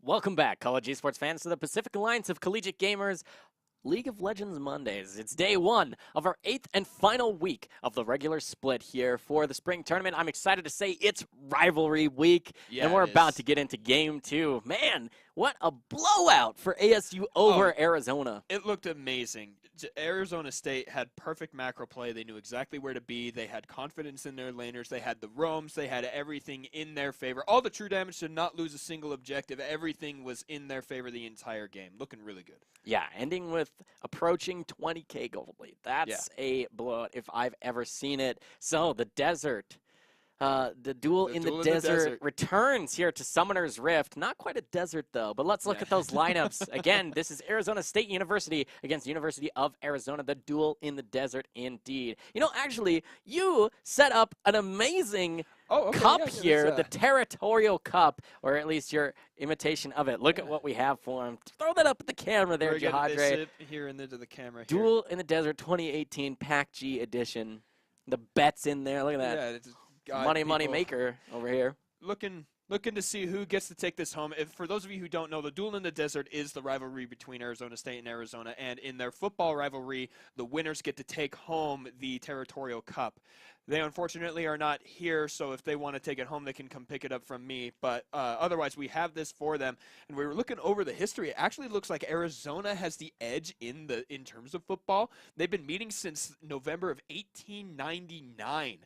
Welcome back, college esports fans, to the Pacific Alliance of Collegiate Gamers League of Legends Mondays. It's day one of our 8th and final week of the regular split here for the spring tournament. I'm excited to say it's rivalry week, and we're about to get into game 2. Man, what a blowout for ASU over Arizona. It looked amazing. Arizona State had perfect macro play. They knew exactly where to be. They had confidence in their laners. They had the roams. They had everything in their favor. All the true damage did not lose a single objective. Everything was in their favor the entire game. Looking really good. Yeah, ending with approaching 20K gold lead. That's a blowout if I've ever seen it. So the desert. The duel in the desert returns here to Summoner's Rift. Not quite a desert, though, but let's look at those lineups. Again, this is Arizona State University against University of Arizona. The duel in the desert, indeed. You know, actually, you set up an amazing cup here, the Territorial Cup, or at least your imitation of it. Look at what we have for him. Throw that up at the camera there, Jihadre. Here into the camera. Duel in the Desert 2018 PACG edition. The bet's in there. Look at that. Yeah, it's money maker over here. Looking to see who gets to take this home. For those of you who don't know, the Duel in the Desert is the rivalry between Arizona State and Arizona, and in their football rivalry, the winners get to take home the Territorial Cup. They unfortunately are not here, so if they want to take it home, they can come pick it up from me. But otherwise, we have this for them. And we were looking over the history. It actually looks like Arizona has the edge in terms of football. They've been meeting since November of 1899.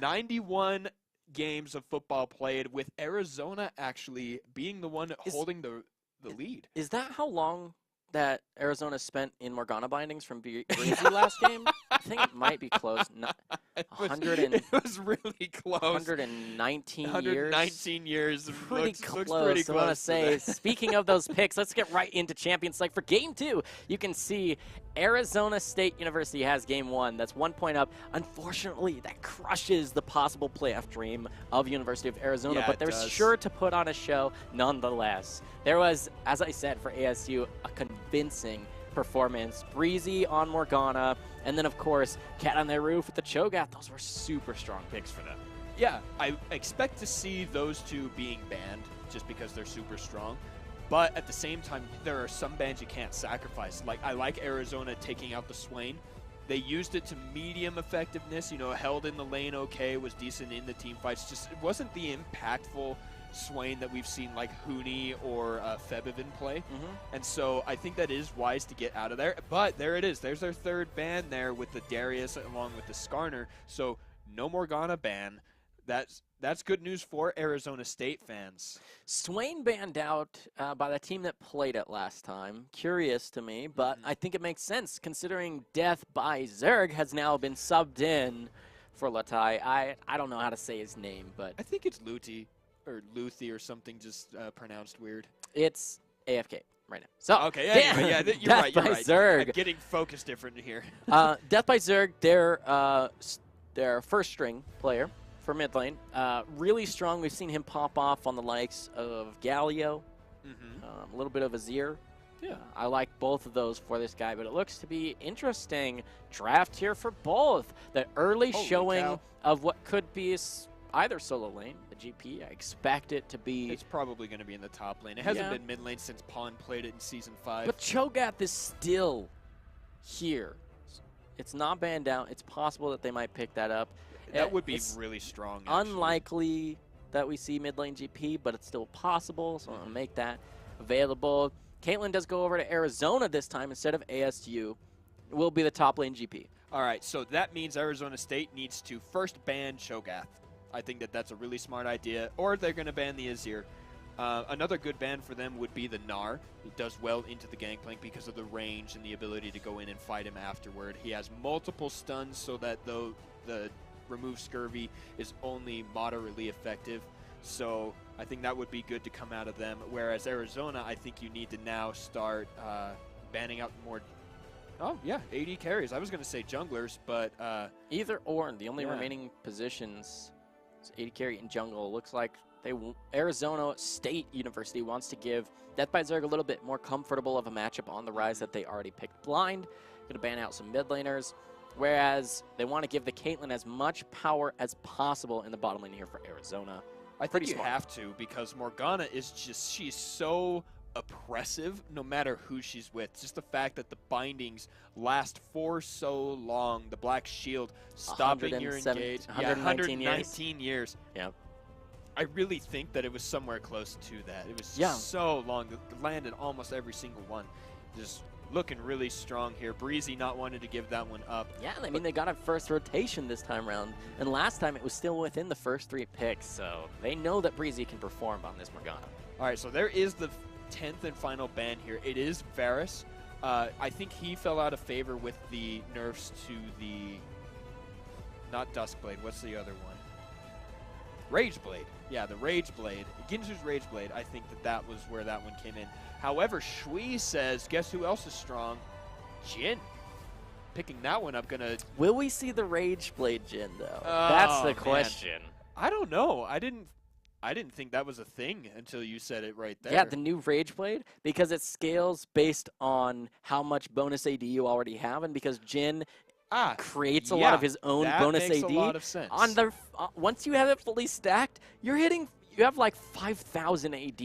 91 games of football played, with Arizona actually being the one holding the lead. Is that how long that Arizona spent in Morgana bindings from Breezy last game? I think it might be close. It was really close. 119 years. 119 years. Pretty looks close. pretty close. I want to say, speaking of those picks, let's get right into Champions Select for Game 2. You can see Arizona State University has Game 1. That's 1 point up. Unfortunately, that crushes the possible playoff dream of University of Arizona, but they're sure to put on a show nonetheless. There was, as I said, for ASU, a convincing performance. Breezy on Morgana, and then, of course, Cat on their Roof with the Cho'Gath. Those were super strong picks for them. Yeah, I expect to see those two being banned just because they're super strong. But at the same time, there are some bans you can't sacrifice. Like, I like Arizona taking out the Swain. They used it to medium effectiveness, you know, held in the lane okay, was decent in the team fights. Just, it wasn't the impactful Swain that we've seen like Huni or Febivin play. And so I think that is wise to get out of there. But there it is. There's their third ban there with the Darius along with the Skarner. So no Morgana ban. That's good news for Arizona State fans. Swain banned out by the team that played it last time. Curious to me, but I think it makes sense considering Death by Zerg has now been subbed in for Latai. I don't know how to say his name, but I think it's Luthi or Luthi or something, just pronounced weird. It's AFK right now. So okay, anyway, yeah, you're Death right. by Zerg. I'm getting focused different here. Death by Zerg, their first string player for mid lane. Really strong. We've seen him pop off on the likes of Galio, a little bit of Azir. Yeah, I like both of those for this guy, but it looks to be interesting draft here for both. The early showing of what could be either solo lane, the GP. I expect it to be. It's probably going to be in the top lane. It hasn't been mid lane since Pawn played it in Season 5. But Cho'Gath is still here. It's not banned out. It's possible that they might pick that up. That would be really strong. Actually. Unlikely that we see mid lane GP, but it's still possible, so I'll make that available. Caitlyn does go over to Arizona this time instead of ASU. It will be the top lane GP. All right, so that means Arizona State needs to first ban Cho'Gath. I think that's a really smart idea, or they're going to ban the Azir. Another good ban for them would be the Gnar. He does well into the Gangplank because of the range and the ability to go in and fight him afterward. He has multiple stuns so that though the remove Scurvy is only moderately effective. So I think that would be good to come out of them. Whereas Arizona, I think you need to now start banning out more. Oh, yeah, AD carries. I was going to say junglers, but either or. The only remaining positions is AD carry and jungle. Looks like Arizona State University wants to give Death by Zerg a little bit more comfortable of a matchup on the rise that they already picked blind. Going to ban out some mid laners. Whereas they want to give the Caitlyn as much power as possible in the bottom lane here for Arizona. I Pretty think you smart. have to, because Morgana is just, she's so oppressive no matter who she's with. Just the fact that the bindings last for so long, the black shield stopping your 107 engage. 119 years. 119 years. Yeah. I really think that it was somewhere close to that. It was Yeah. so long. It landed almost every single one. Just looking really strong here. Breezy not wanting to give that one up. Yeah, I mean, they got a first rotation this time around, and last time it was still within the first 3 picks, so they know that Breezy can perform on this Morgana. All right, so there is the 10th and final ban here. It is Varus. I think he fell out of favor with the nerfs to the, not Duskblade, what's the other one? Rageblade. Yeah, the Rageblade. Ginzu's Rageblade, I think that was where that one came in. However, Shui says, guess who else is strong? Jin. Picking that one up, gonna... Will we see the Rageblade Jin, though? That's the man. question. I don't know. I didn't think that was a thing until you said it right there. Yeah, the new Rageblade, because it scales based on how much bonus AD you already have, and because Jin creates a lot of his own bonus makes AD. a lot of sense. On the once you have it fully stacked, you have like 5,000 AD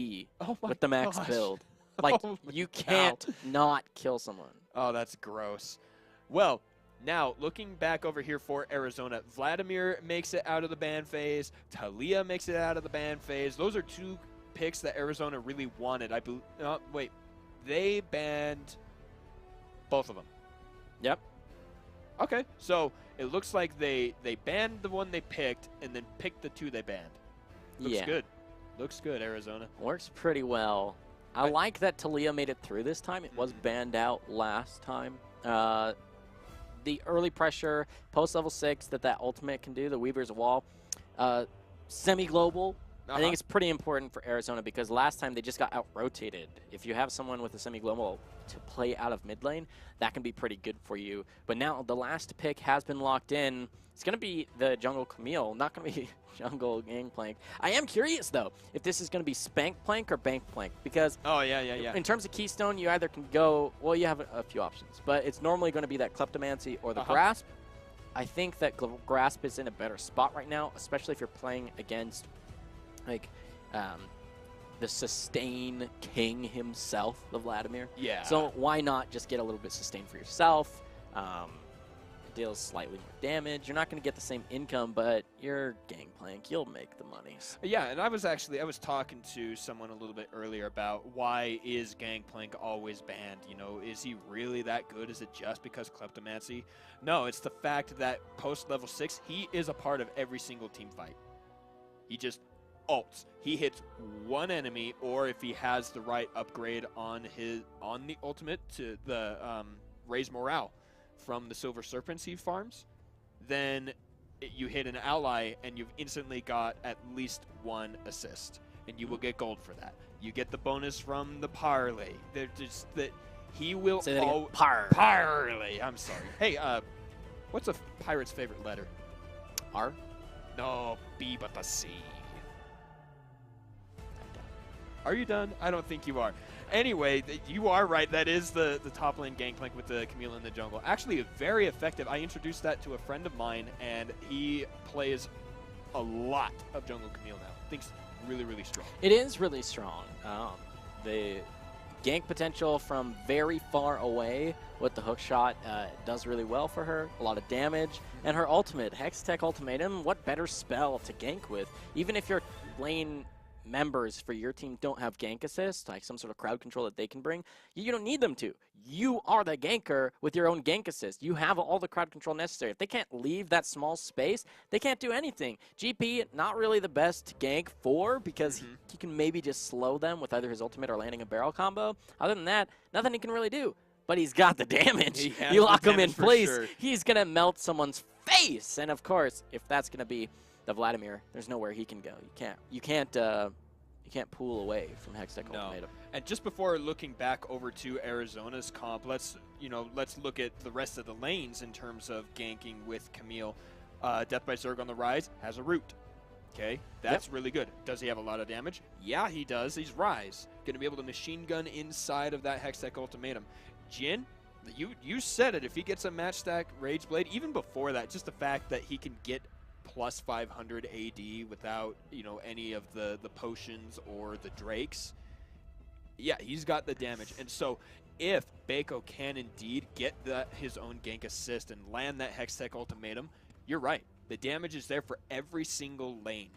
with the max gosh. build. Like, Holy you cow. can't not kill someone. Oh, that's gross. Well, now, looking back over here for Arizona, Vladimir makes it out of the ban phase. Talia makes it out of the ban phase. Those are 2 picks that Arizona really wanted. I believe. Wait, they banned both of them. Yep. Okay, so it looks like they banned the one they picked and then picked the 2 they banned. Looks Yeah. good. Looks good, Arizona. Works pretty well. I like that Talia made it through this time. It was banned out last time. The early pressure, post level 6 that ultimate can do, the Weaver's Wall, semi-global. I think it's pretty important for Arizona because last time they just got out-rotated. If you have someone with a semi-global to play out of mid lane, that can be pretty good for you. But now the last pick has been locked in. It's going to be the Jungle Camille, not going to be Jungle Gangplank. I am curious, though, if this is going to be Spank Plank or Bank Plank because in terms of Keystone, you either can go, well, you have a few options, but it's normally going to be that Kleptomancy or the Grasp. I think that Grasp is in a better spot right now, especially if you're playing against like the sustain king himself, the Vladimir. Yeah. So why not just get a little bit sustain for yourself? It deals slightly more damage. You're not going to get the same income, but you're Gangplank. You'll make the money. Yeah, and I was talking to someone a little bit earlier about why is Gangplank always banned? You know, is he really that good? Is it just because Kleptomancy? No, it's the fact that post level 6, he is a part of every single team fight. He just ults. He hits one enemy, or if he has the right upgrade on the ultimate to the raise morale from the Silver Serpents he farms, then you hit an ally and you've instantly got at least 1 assist, and you will get gold for that. You get the bonus from the parlay. They're just that he will parlay. I'm sorry. Hey, what's a pirate's favorite letter? R? No, B, but the C. Are you done? I don't think you are. Anyway, you are right. That is the top lane Gangplank with the Camille in the jungle. Actually, very effective. I introduced that to a friend of mine, and he plays a lot of jungle Camille now. Thinks really, really strong. It is really strong. The gank potential from very far away with the hook shot does really well for her. A lot of damage. And her ultimate, Hextech Ultimatum, what better spell to gank with? Even if your lane members for your team don't have gank assist, like some sort of crowd control that they can bring, you don't need them to. You are the ganker with your own gank assist. You have all the crowd control necessary. If they can't leave that small space, they can't do anything. GP, not really the best to gank for because he can maybe just slow them with either his ultimate or landing a barrel combo. Other than that, nothing he can really do. But he's got the damage. You lock him in place, he's going to melt someone's face. And of course, if that's going to be the Vladimir, there's nowhere he can go. You can't pull away from Hextech Ultimatum. And just before looking back over to Arizona's comp, let's look at the rest of the lanes in terms of ganking with Camille. Death by Zerg on the rise has a root. Okay, that's really good. Does he have a lot of damage? Yeah, he does. He's Rise. Going to be able to machine gun inside of that Hextech Ultimatum. Jin, you said it. If he gets a match stack Rage Blade, even before that, just the fact that he can get plus 500 AD without, you know, any of the potions or the drakes, yeah, he's got the damage. And so if Baco can indeed get his own gank assist and land that Hextech ultimatum, you're right. The damage is there for every single lane.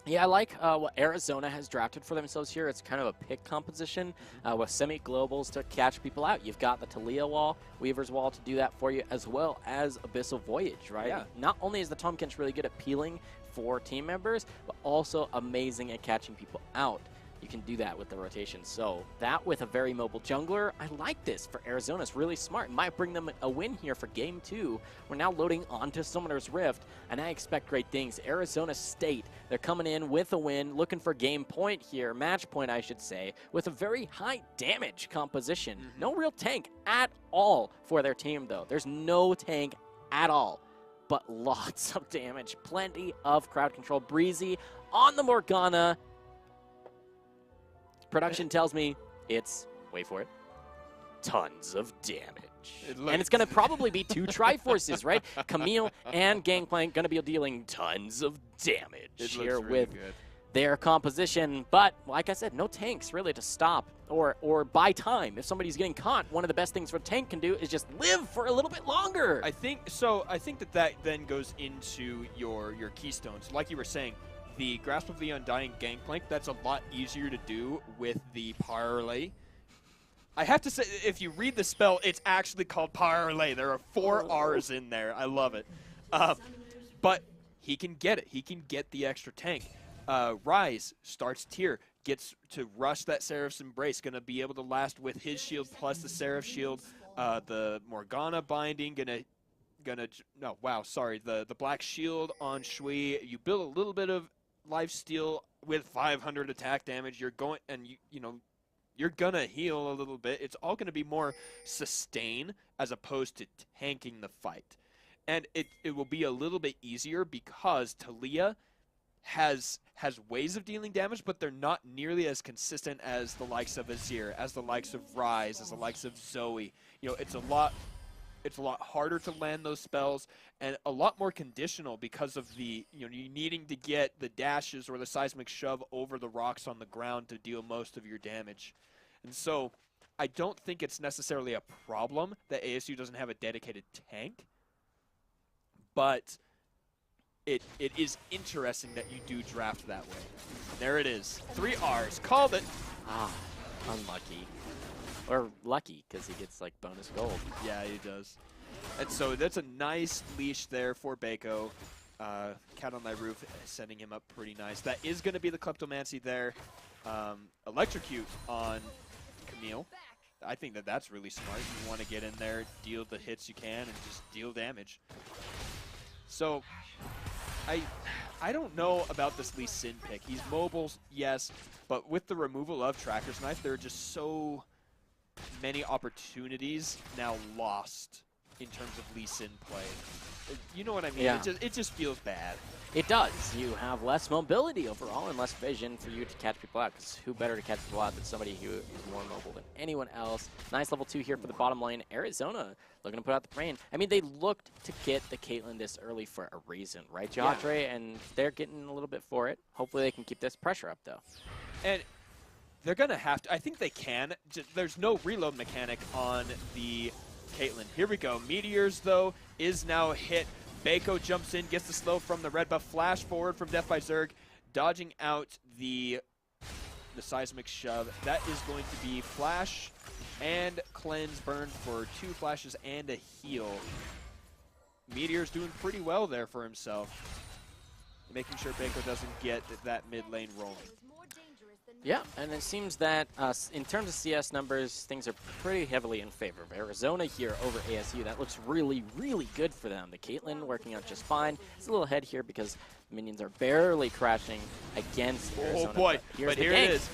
Yeah, I like what Arizona has drafted for themselves here. It's kind of a pick composition with semi-globals to catch people out. You've got the Talia wall, Weaver's wall to do that for you, as well as Abyssal Voyage, right? Yeah. Not only is the Tom Kench really good at peeling for team members, but also amazing at catching people out. You can do that with the rotation. So that with a very mobile jungler, I like this for Arizona. It's really smart. It might bring them a win here for game 2. We're now loading onto Summoner's Rift, and I expect great things. Arizona State, they're coming in with a win, looking for game point here, match point I should say, with a very high damage composition. No real tank at all for their team though. There's no tank at all, but lots of damage. Plenty of crowd control. Breezy on the Morgana. Production tells me it's, wait for it, tons of damage. And it's going to probably be 2 Triforces, right? Camille and Gangplank going to be dealing tons of damage here really with good. their composition. But, like I said, no tanks really to stop or buy time. If somebody's getting caught, one of the best things for a tank can do is just live for a little bit longer. I think so. I think that then goes into your keystones. Like you were saying, the Grasp of the Undying Gangplank, that's a lot easier to do with the Parlay. I have to say, if you read the spell, it's actually called Parlay. There are 4 R's in there. I love it. But he can get it. He can get the extra tank. Rise starts tier, gets to rush that Seraph's Embrace, going to be able to last with his shield plus the Seraph shield. The Morgana binding, the Black Shield on Shui. You build a little bit of lifesteal with 500 attack damage. You're going, and you're gonna heal a little bit. It's all gonna be more sustain as opposed to tanking the fight, and it will be a little bit easier because Talia has ways of dealing damage, but they're not nearly as consistent as the likes of Azir, as the likes of Rise, as the likes of Zoe. It's a lot harder to land those spells and a lot more conditional because of the, you needing to get the dashes or the seismic shove over the rocks on the ground to deal most of your damage. And so I don't think it's necessarily a problem that ASU doesn't have a dedicated tank, but it is interesting that you do draft that way. There it is. 3 R's. Called it. Unlucky. Or lucky, because he gets, like, bonus gold. Yeah, he does. And so that's a nice leash there for Baco. Cat on Thy Roof setting him up pretty nice. That is going to be the Kleptomancy there. Electrocute on Camille. I think that's really smart. You want to get in there, deal the hits you can, and just deal damage. So I don't know about this Lee Sin pick. He's mobile, yes, but with the removal of Tracker's Knife, there are just so many opportunities now lost in terms of Lee Sin play. You know what I mean? Yeah. It just feels bad. It does. You have less mobility overall and less vision for you to catch people out, because who better to catch people out than somebody who is more mobile than anyone else. Nice level 2 here for the bottom lane. Arizona looking to put out the brain. I mean, they looked to get the Caitlyn this early for a reason, right, Jatre? Yeah. And they're getting a little bit for it. Hopefully they can keep this pressure up, though. And they're going to have to. I think they can. There's no reload mechanic on the Caitlyn. Here we go. Meteors, though, is now hit. Baco jumps in, gets the slow from the red buff. Flash forward from Death by Zerg, dodging out the seismic shove. That is going to be flash and cleanse burn for 2 flashes and a heal. Meteor's doing pretty well there for himself, making sure Baco doesn't get that mid lane rolling. Yeah, and it seems that in terms of CS numbers, things are pretty heavily in favor of Arizona here over ASU. That looks really, really good for them. The Caitlyn working out just fine. It's a little ahead here because minions are barely crashing against Arizona. Oh boy, but here it is.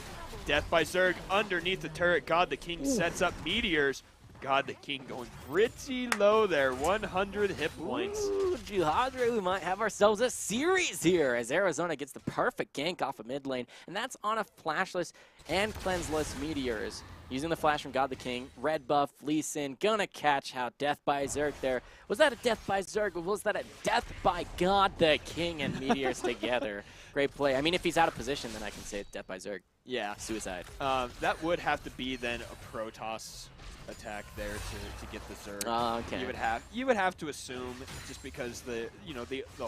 Death by Zerg underneath the turret. God the King sets up Meteors. God the King going pretty low there, 100 hit points. Ooh, Jihadre, we might have ourselves a series here as Arizona gets the perfect gank off of mid lane, and that's on a flashless and cleanseless Meteors. Using the flash from God the King. Red buff, Lee Sin, gonna catch out Death by Zerg there. Was that a Death by Zerg, or was that a Death by God the King and Meteors together? Great play. I mean, if he's out of position, then I can say it's Death by Zerg. Yeah. Suicide. That would have to be then a Protoss attack there to get the Zerg. Okay. You would have to assume, just because the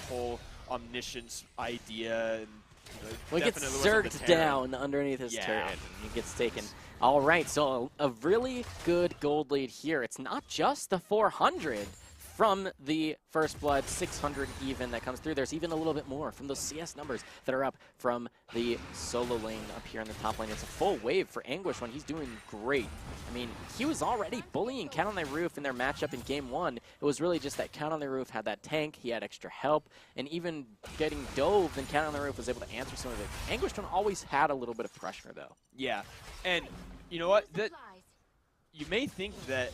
whole omniscience idea and well, he gets zerged down underneath his turret, and he gets taken. All right, so a really good gold lead here. It's not just the 400 from the First Blood, 600 even that comes through. There's even a little bit more from those CS numbers that are up from the solo lane up here in the top lane. It's a full wave for Anguish when he's doing great. I mean, he was already bullying Cat on the Roof in their matchup in Game 1. It was really just that Cat on the Roof had that tank, he had extra help, and even getting dove, and Cat on the Roof was able to answer some of it. Anguish always had a little bit of pressure, though. Yeah, and you know what? You may think that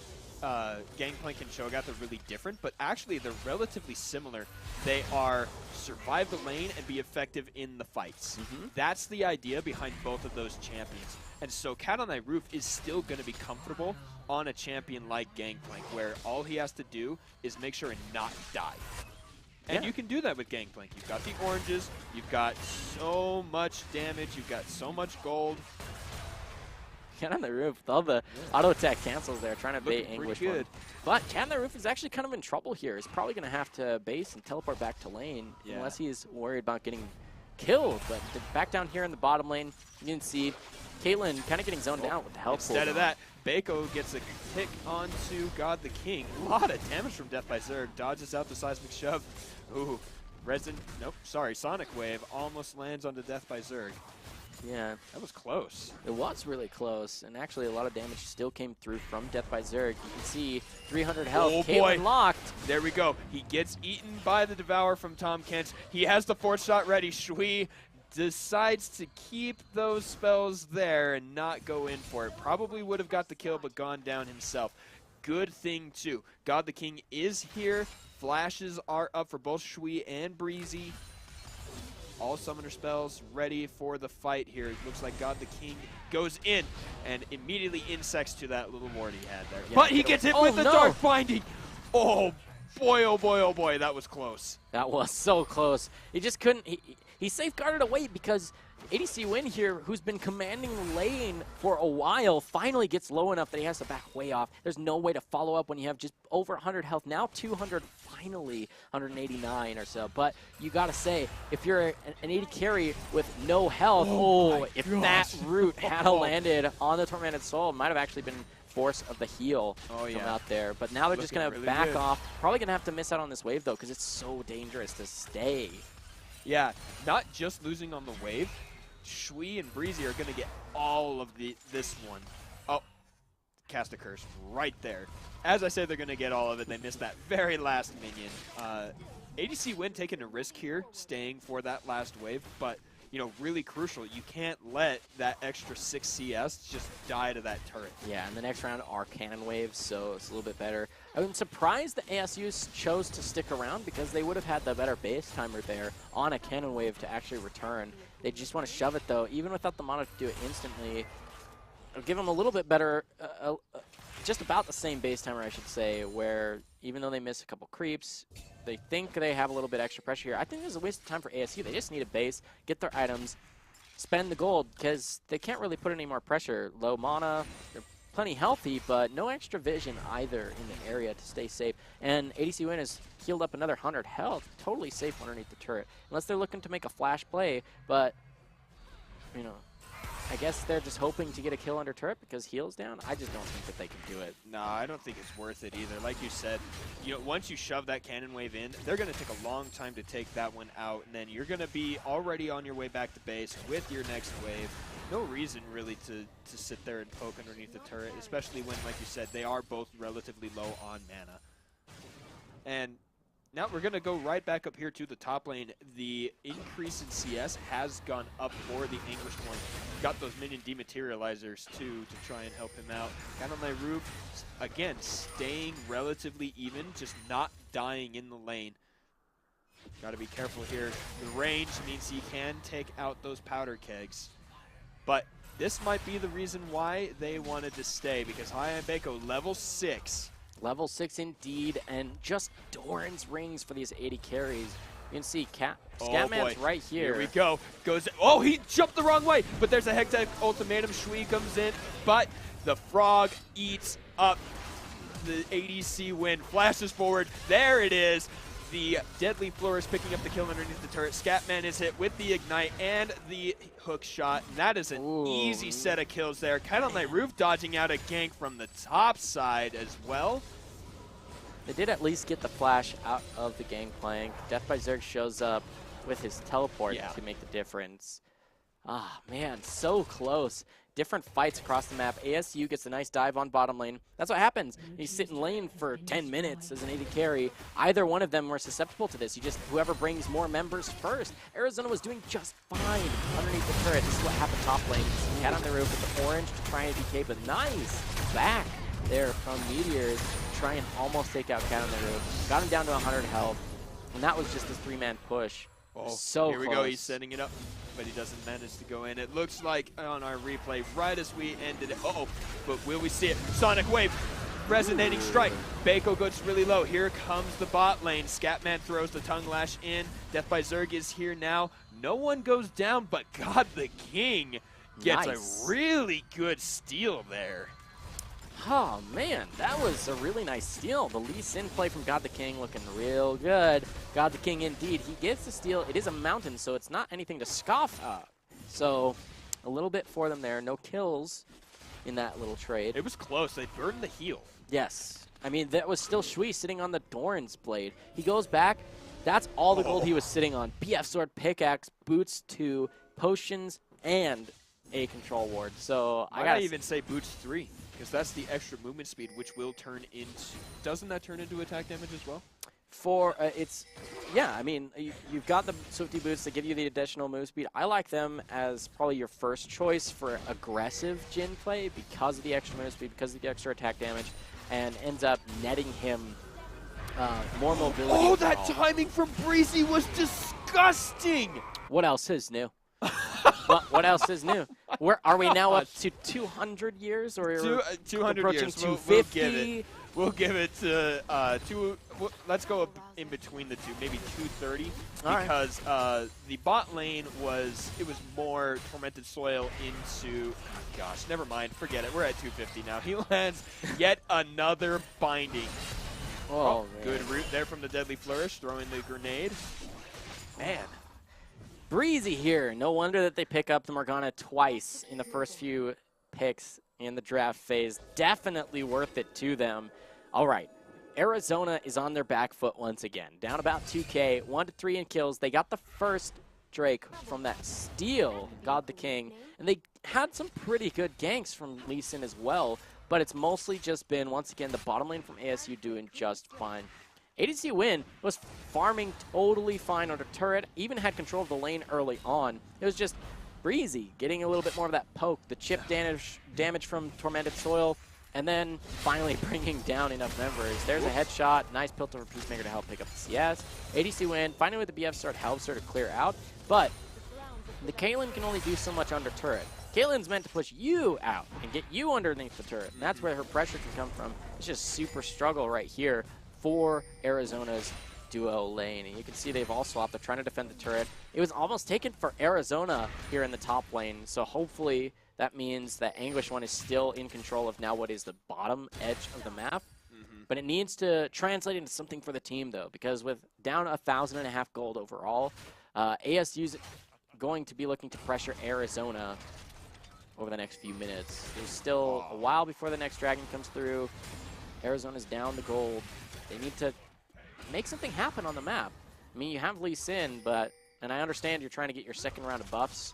Gangplank and Cho'Gath are really different, but actually they're relatively similar. They are survive the lane and be effective in the fights. That's the idea behind both of those champions. And so Cat on Thy Roof is still going to be comfortable on a champion like Gangplank, where all he has to do is make sure and not die. And you can do that with Gangplank. You've got the oranges, you've got so much damage, you've got so much gold. Cat on the Roof with all the auto attack cancels there, trying to bait Anguish one. But Cat on the Roof is actually kind of in trouble here. He's probably going to have to base and teleport back to lane unless he's worried about getting killed. But back down here in the bottom lane, you can see Caitlyn kind of getting zoned out with the health. Instead of that, Bako gets a pick onto God the King. A lot of damage from Death by Zerg. Dodges out the seismic shove. Ooh, Sonic Wave almost lands onto Death by Zerg. Yeah. That was close. It was really close, and actually a lot of damage still came through from Death by Zerg. You can see 300 health. Oh, Caitlyn boy. locked. There we go. He gets eaten by the Devour from Tom Kent. He has the 4th shot ready. Shui decides to keep those spells there and not go in for it. Probably would have got the kill, but gone down himself. Good thing, too. God the King is here. Flashes are up for both Shui and Breezy. All summoner spells ready for the fight here. It looks like God the King goes in and immediately insects to that little ward he had there. Yeah, but he gets hit with the Dark Binding. Oh boy, oh boy, oh boy, that was close. That was so close. He just couldn't, he safeguarded away because ADC Win here, who's been commanding the lane for a while, finally gets low enough that he has to back way off. There's no way to follow up when you have just over 100 health. Now 200, finally 189 or so. But you got to say, if you're an AD carry with no health, if that root had landed on the Tormented Soul, it might have actually been force of the heal from out there. But now they're just going to back off. Probably going to have to miss out on this wave, though, because it's so dangerous to stay. Yeah, not just losing on the wave. Shui and Breezy are going to get all of this one. Oh, cast a curse right there. As I said, they're going to get all of it. They missed that very last minion. ADC Win taking a risk here, staying for that last wave, but you know, really crucial. You can't let that extra 6 CS just die to that turret. Yeah, and the next round are cannon waves, so it's a little bit better. I'm surprised the ASU chose to stick around because they would have had the better base timer there on a cannon wave to actually return. They just want to shove it, though, even without the mana to do it instantly. It'll give them a little bit better, just about the same base timer, I should say, where even though they miss a couple creeps, they think they have a little bit extra pressure here. I think this is a waste of time for ASU. They just need a base, get their items, spend the gold, because they can't really put any more pressure. Low mana, they're plenty healthy, but no extra vision either in the area to stay safe. And ADC Win has healed up another 100 health, totally safe underneath the turret. Unless they're looking to make a flash play, but, you know, I guess they're just hoping to get a kill under turret because heal's down. I just don't think that they can do it. No, I don't think it's worth it either. Like you said, you know, once you shove that cannon wave in, they're going to take a long time to take that one out, and then you're going to be already on your way back to base with your next wave. No reason really to sit there and poke underneath the turret, especially when, like you said, they are both relatively low on mana. And now we're going to go right back up here to the top lane. The increase in CS has gone up for the Anguish one. Got those minion dematerializers too to try and help him out. Got on my roof, again, staying relatively even, just not dying in the lane. Got to be careful here. The range means he can take out those powder kegs. But this might be the reason why they wanted to stay, because High and Bako level 6. Level 6 indeed, and just Doran's rings for these 80 carries. You can see Scatman's right here. Here we go. Oh, he jumped the wrong way, but there's a Hectech ultimatum. Shui comes in, but the frog eats up the ADC win. Flashes forward. There it is. The Deadly Flourish picking up the kill underneath the turret. Scatman is hit with the Ignite and the hook shot. And that is an easy set of kills there. Kite Knight Roof dodging out a gank from the top side as well. They did at least get the flash out of the gangplank. Death by Zerg shows up with his teleport to make the difference. Ah, man, so close. Different fights across the map. ASU gets a nice dive on bottom lane. That's what happens. You sit in lane for 10 minutes as an AD carry. Either one of them were susceptible to this. Whoever brings more members first. Arizona was doing just fine underneath the turret. This is what happened top lane. He had on the roof with the orange to try and DK, but nice back there from Meteors to try and almost take out Cat on the roof. Got him down to 100 health, and that was just a 3-man push. Oh, so here we close. go. He's setting it up, but he doesn't manage to go in. It looks like on our replay, right as we ended it. Uh-oh, but will we see it? Sonic Wave, resonating strike. Bako goes really low. Here comes the bot lane. Scatman throws the tongue lash in. Death by Zerg is here now. No one goes down, but God the King gets a really good steal there. Oh, man, that was a really nice steal. The Lee Sin play from God the King looking real good. God the King, indeed. He gets the steal. It is a mountain, so it's not anything to scoff at. So a little bit for them there. No kills in that little trade. It was close. They burned the heal. Yes. I mean, that was still Shui sitting on the Doran's blade. He goes back. That's all the gold he was sitting on. BF Sword, Pickaxe, Boots 2, Potions, and a Control Ward. So I gotta even say Boots 3. Because that's the extra movement speed, which will turn into... Doesn't that turn into attack damage as well? Yeah, I mean, you've got the Swifty Boots that give you the additional move speed. I like them as probably your first choice for aggressive Jhin play because of the extra move speed, because of the extra attack damage, and ends up netting him more mobility. Oh, that timing from Breezy was disgusting! What else is new? What else is new? Where are we now up to 200 years or 200 approaching years? 250? We'll give it to let's go in between the two, maybe 230, because the bot lane was more Tormented Soil into. Oh gosh, never mind, forget it. We're at 250 now. He lands yet another binding. Oh, good route there from the Deadly Flourish, throwing the grenade. Man. Breezy here. No wonder that they pick up the Morgana twice in the first few picks in the draft phase. Definitely worth it to them. All right. Arizona is on their back foot once again. Down about 2K, 1-3 in kills. They got the first Drake from that steal, God the King. And they had some pretty good ganks from Lee Sin as well. But it's mostly just been, once again, the bottom lane from ASU doing just fine. ADC Win was farming totally fine under turret, even had control of the lane early on. It was just Breezy getting a little bit more of that poke, the chip damage from Tormented Soil, and then finally bringing down enough members. There's a headshot, nice Piltover Peacemaker to help pick up the CS. ADC Win, finally with the BF start helps her to clear out, but the Caitlyn can only do so much under turret. Caitlyn's meant to push you out and get you underneath the turret, and that's where her pressure can come from. It's just super struggle right here for Arizona's duo lane. And you can see they've all swapped. They're trying to defend the turret. It was almost taken for Arizona here in the top lane, so hopefully that means that Anguish One is still in control of now what is the bottom edge of the map. But it needs to translate into something for the team, though, because with down 1,500 gold overall, ASU's going to be looking to pressure Arizona over the next few minutes. There's still a while before the next dragon comes through. Arizona's down the gold. They need to make something happen on the map. I mean, you have Lee Sin, and I understand you're trying to get your second round of buffs,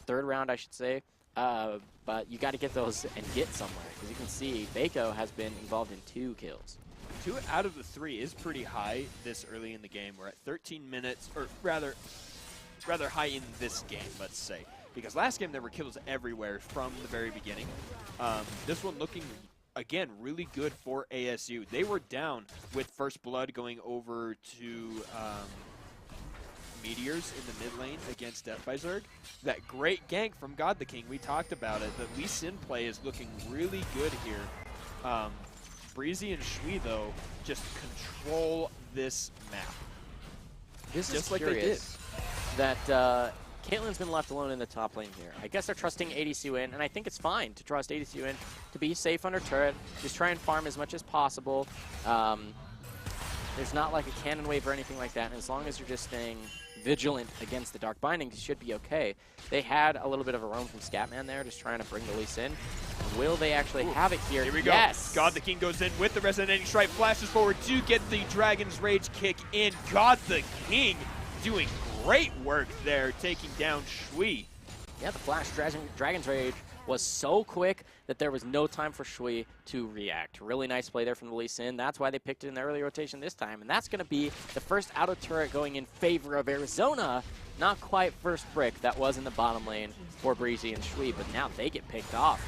third round, I should say, but you got to get those and get somewhere. Because you can see Bako has been involved in 2 kills. 2 out of the 3 is pretty high this early in the game. We're at 13 minutes, or rather high in this game, let's say. Because last game there were kills everywhere from the very beginning. This one looking, again, really good for ASU. They were down with First Blood going over to meteors in the mid lane against Death by Zerg. That great gank from God the King, we talked about it. The Lee Sin play is looking really good here. Breezy and Shui, though, just control this map. This just is like they did. That Caitlyn's been left alone in the top lane here. I guess they're trusting ADC in, and I think it's fine to trust ADC in to be safe under turret. Just try and farm as much as possible. There's not like a cannon wave or anything like that, and as long as you're just staying vigilant against the Dark Binding, you should be okay. They had a little bit of a roam from Scatman there, just trying to bring the Lee Sin. Will they actually have it here? Here we go. Yes! God the King goes in with the Resonating Strike, flashes forward to get the Dragon's Rage kick in. God the King doing great work there, taking down Shui. Yeah, the flash Dragon's Rage was so quick that there was no time for Shui to react. Really nice play there from the Lee Sin. That's why they picked it in the early rotation this time. And that's going to be the first auto turret going in favor of Arizona. Not quite first brick. That was in the bottom lane for Breezy and Shui, but now they get picked off.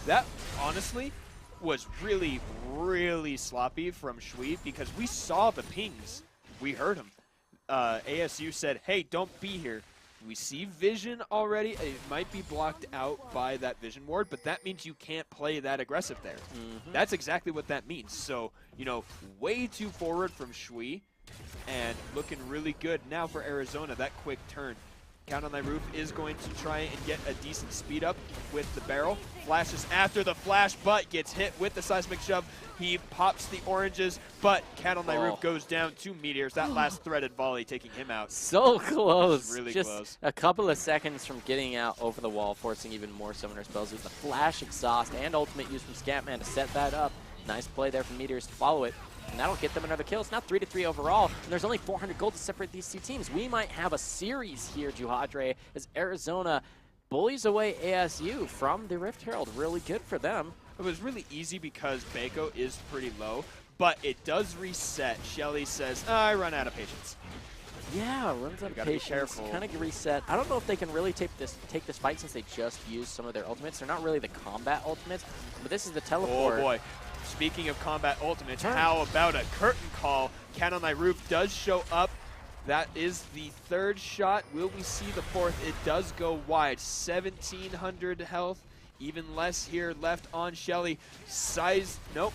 That, honestly, was really, really sloppy from Shui because we saw the pings. We heard them. ASU said, hey, don't be here. We see vision already. It might be blocked out by that vision ward, but that means you can't play that aggressive there. That's exactly what that means. So, you know, way too forward from Shui and looking really good now for Arizona. That quick turn. Count on Thy Roof is going to try and get a decent speed up with the barrel. Flashes after the flash, but gets hit with the seismic shove. He pops the oranges, but Count on Thy Roof goes down 2 meteors. That last threaded volley taking him out. So close. Really just close. A couple of seconds from getting out over the wall, forcing even more summoner spells. With the flash, exhaust, and ultimate used from Scatman to set that up. Nice play there from Meteors to follow it. And that'll get them another kill. It's now 3-3 overall, and there's only 400 gold to separate these two teams. We might have a series here, Juhadre, as Arizona bullies away ASU from the Rift Herald. Really good for them. It was really easy because Bako is pretty low, but it does reset. Shelly says, I run out of patience. Yeah, runs out of patience. Kind of reset. I don't know if they can really take this fight since they just used some of their ultimates. They're not really the combat ultimates, but this is the teleport. Oh boy. Speaking of combat ultimates, how about a curtain call? Count on Thy Roof does show up. That is the 3rd shot. Will we see the 4th? It does go wide. 1,700 health. Even less here left on Shelly. Size, nope.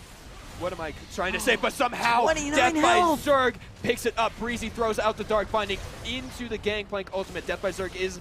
What am I trying to say? But somehow, Death by Zerg picks it up. Breezy throws out the Dark Binding into the Gangplank ultimate. Death by Zerg is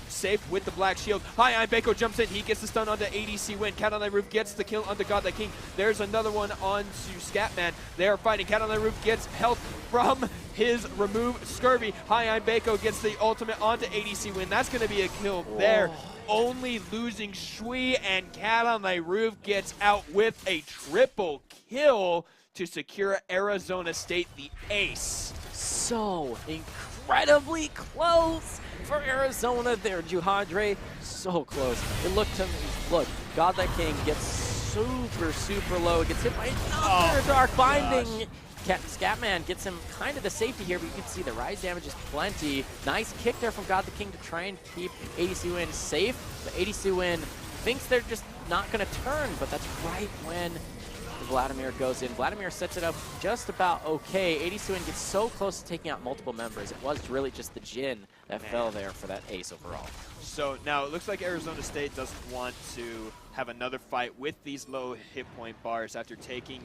safe with the Black Shield. Hi, Bako jumps in. He gets the stun onto ADC Win. Cat on Thy Roof gets the kill onto God the King. There's another one onto Scatman. They are fighting. Cat on Thy Roof gets health from his remove Scurvy. Hi, Bako gets the ultimate onto ADC Win. That's going to be a kill there. Only losing Shui, and Cat on Thy Roof gets out with a triple kill to secure Arizona State the ace. So incredibly close for Arizona there, Juhadre. So close. It looked to me, look, God the King gets super, super low. Gets hit by another Dark Binding. Scatman gets him kind of the safety here, but you can see the rise damage is plenty. Nice kick there from God the King to try and keep ADC Win safe. But ADC Win thinks they're just not going to turn, but that's right when Vladimir goes in. Vladimir sets it up just about okay. ADC Win gets so close to taking out multiple members. It was really just the Jhin that fell there for that ace overall. So now it looks like Arizona State doesn't want to have another fight with these low hit point bars after taking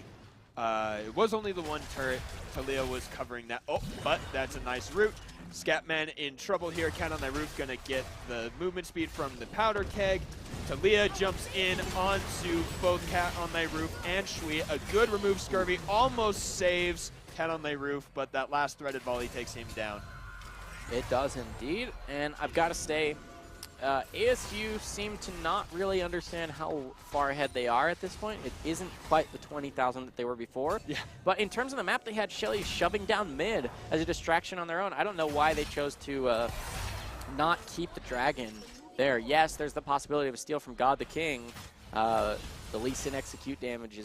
it was only the one turret. Talia was covering that. Oh, but that's a nice route. Scatman in trouble here. Count on Thy Roof gonna get the movement speed from the powder keg. Talia jumps in onto both Cat on Thy Roof and Shui. A good remove Scurvy almost saves Cat on Thy Roof, but that last threaded volley takes him down. It does indeed, and I've got to say, ASU seem to not really understand how far ahead they are at this point. It isn't quite the 20,000 that they were before. Yeah. But in terms of the map, they had Shelly shoving down mid as a distraction on their own. I don't know why they chose to not keep the dragon there. Yes, there's the possibility of a steal from God the King. The Lee Sin execute damage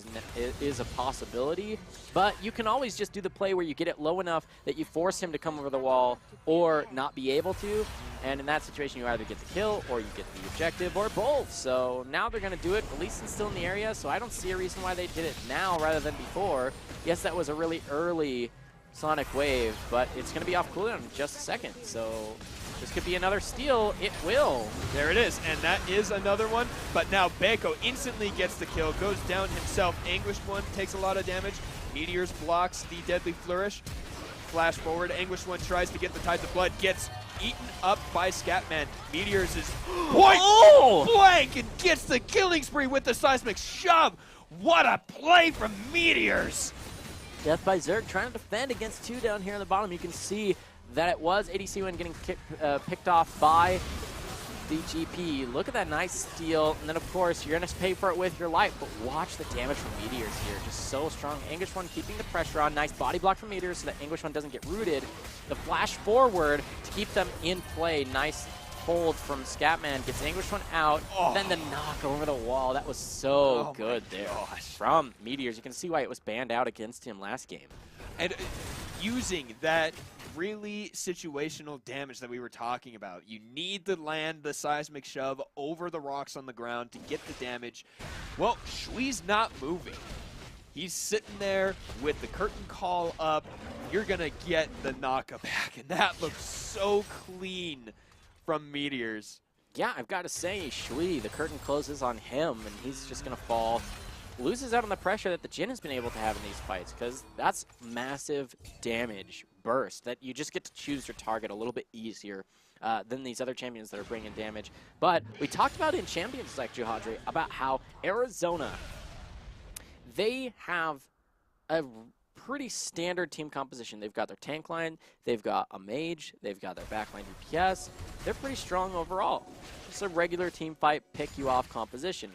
is a possibility, but you can always just do the play where you get it low enough that you force him to come over the wall or not be able to, and in that situation you either get the kill or you get the objective or both. So now they're going to do it. The Lee Sin's still in the area, so I don't see a reason why they did it now rather than before. Yes, that was a really early Sonic Wave, but it's going to be off cooldown in just a second. So this could be another steal. It will. There it is, and that is another one. But now Beko instantly gets the kill, goes down himself. Anguished One takes a lot of damage. Meteors blocks the deadly flourish. Flash forward. Anguished One tries to get the Tides of Blood, gets eaten up by Scatman. Meteors is point blank and gets the killing spree with the seismic shove. What a play from Meteors! Death by Zerg trying to defend against 2 down here on the bottom. You can see that it was ADC Win getting picked off by the GP. Look at that nice steal. And then, of course, you're going to pay for it with your life. But watch the damage from Meteors here. Just so strong. Anguish One keeping the pressure on. Nice body block from Meteors so that Anguish One doesn't get rooted. The flash forward to keep them in play. Nice hold from Scatman. Gets Anguish One out. Then the knock over the wall. That was so good there from Meteors. You can see why it was banned out against him last game. And using that really situational damage that we were talking about. You need to land the seismic shove over the rocks on the ground to get the damage. Well, Shui's not moving. He's sitting there with the curtain call up. You're going to get the knockback, and that looks so clean from Meteors. Yeah, I've got to say, Shui, the curtain closes on him, and he's just going to fall. Loses out on the pressure that the Jhin has been able to have in these fights, because that's massive damage burst that you just get to choose your target a little bit easier than these other champions that are bringing damage. But we talked about in champions like Juhadre about how Arizona, they have a pretty standard team composition. They've got their tank line, they've got a mage, they've got their backline DPS. They're pretty strong overall. Just a regular team fight, pick you off composition.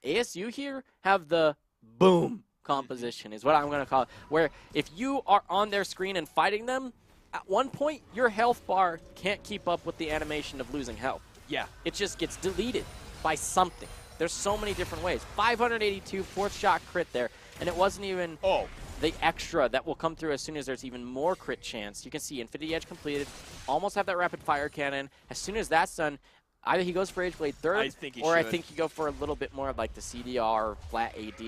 ASU here have the boom composition is what I'm going to call it, where if you are on their screen and fighting them, at one point your health bar can't keep up with the animation of losing health. Yeah. It just gets deleted by something. There's so many different ways. 582 fourth shot crit there, and it wasn't even the extra that will come through as soon as there's even more crit chance. You can see Infinity Edge completed, almost have that rapid fire cannon. As soon as that's done, either he goes for Age Blade third, I think you go for a little bit more of like the CDR flat AD.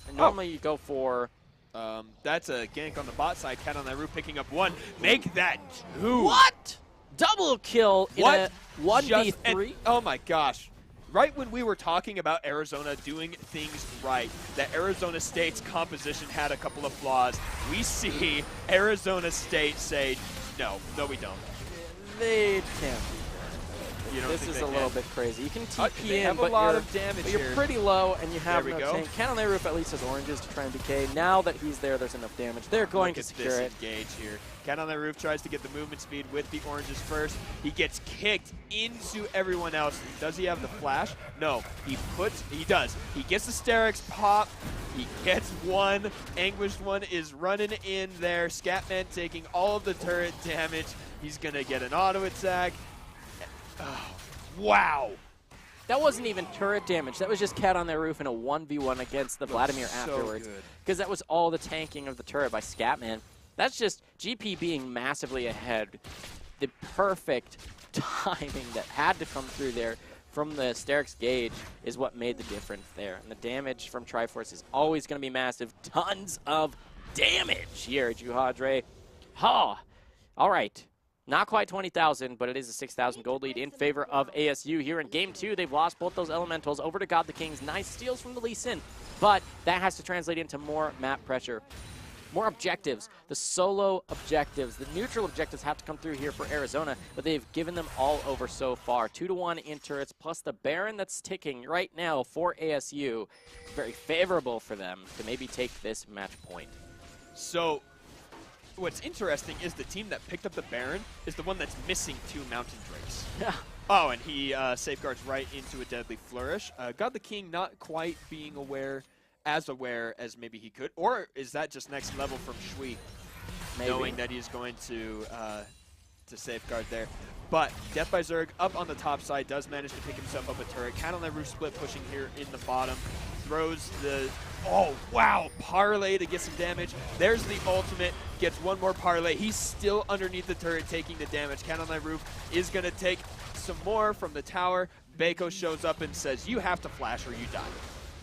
And normally you go for... that's a gank on the bot side. Cat on that roof picking up 1. Make that 2. What? Double kill in a 1v3? Oh my gosh. Right when we were talking about Arizona doing things right, that Arizona State's composition had a couple of flaws, we see Arizona State say, no, we don't. They can't. This is a little bit crazy. You can TP in, but you're pretty low, and you have no tank. Cat on their roof at least has oranges to try and decay. Now that he's there, there's enough damage. They're going to secure it. Engage here. Cat on their roof tries to get the movement speed with the oranges first. He gets kicked into everyone else. Does he have the flash? No. He does. He gets the Sterix pop. He gets 1. Anguished One is running in there. Scatman taking all of the turret damage. He's going to get an auto attack. Oh, wow. That wasn't even turret damage. That was just Cat on their roof in a 1v1 against the Vladimir afterwards. Because that was all the tanking of the turret by Scatman. That's just GP being massively ahead. The perfect timing that had to come through there from the Sterix gauge is what made the difference there. And the damage from Triforce is always going to be massive. Tons of damage here, Juhadre. All right. Not quite 20,000, but it is a 6,000 gold lead in favor of ASU here in Game 2. They've lost both those elementals over to God the Kings. Nice steals from the Lee Sin, but that has to translate into more map pressure. More objectives, the solo objectives, the neutral objectives have to come through here for Arizona, but they've given them all over so far. 2-1 in turrets, plus the Baron that's ticking right now for ASU. Very favorable for them to maybe take this match point. So, what's interesting is the team that picked up the Baron is the one that's missing 2 Mountain Drakes. Yeah. Oh, and he safeguards right into a Deadly Flourish. God the King not quite being aware as maybe he could. Or is that just next level from Shui, knowing that he's going to safeguard there. But Death by Zerg up on the top side does manage to pick himself up a turret. Cat on that roof split pushing here in the bottom. Throws the, oh wow, parlay to get some damage. There's the ultimate, gets 1 more parlay. He's still underneath the turret taking the damage. Cat on that roof is going to take some more from the tower. Beko shows up and says, you have to flash or you die.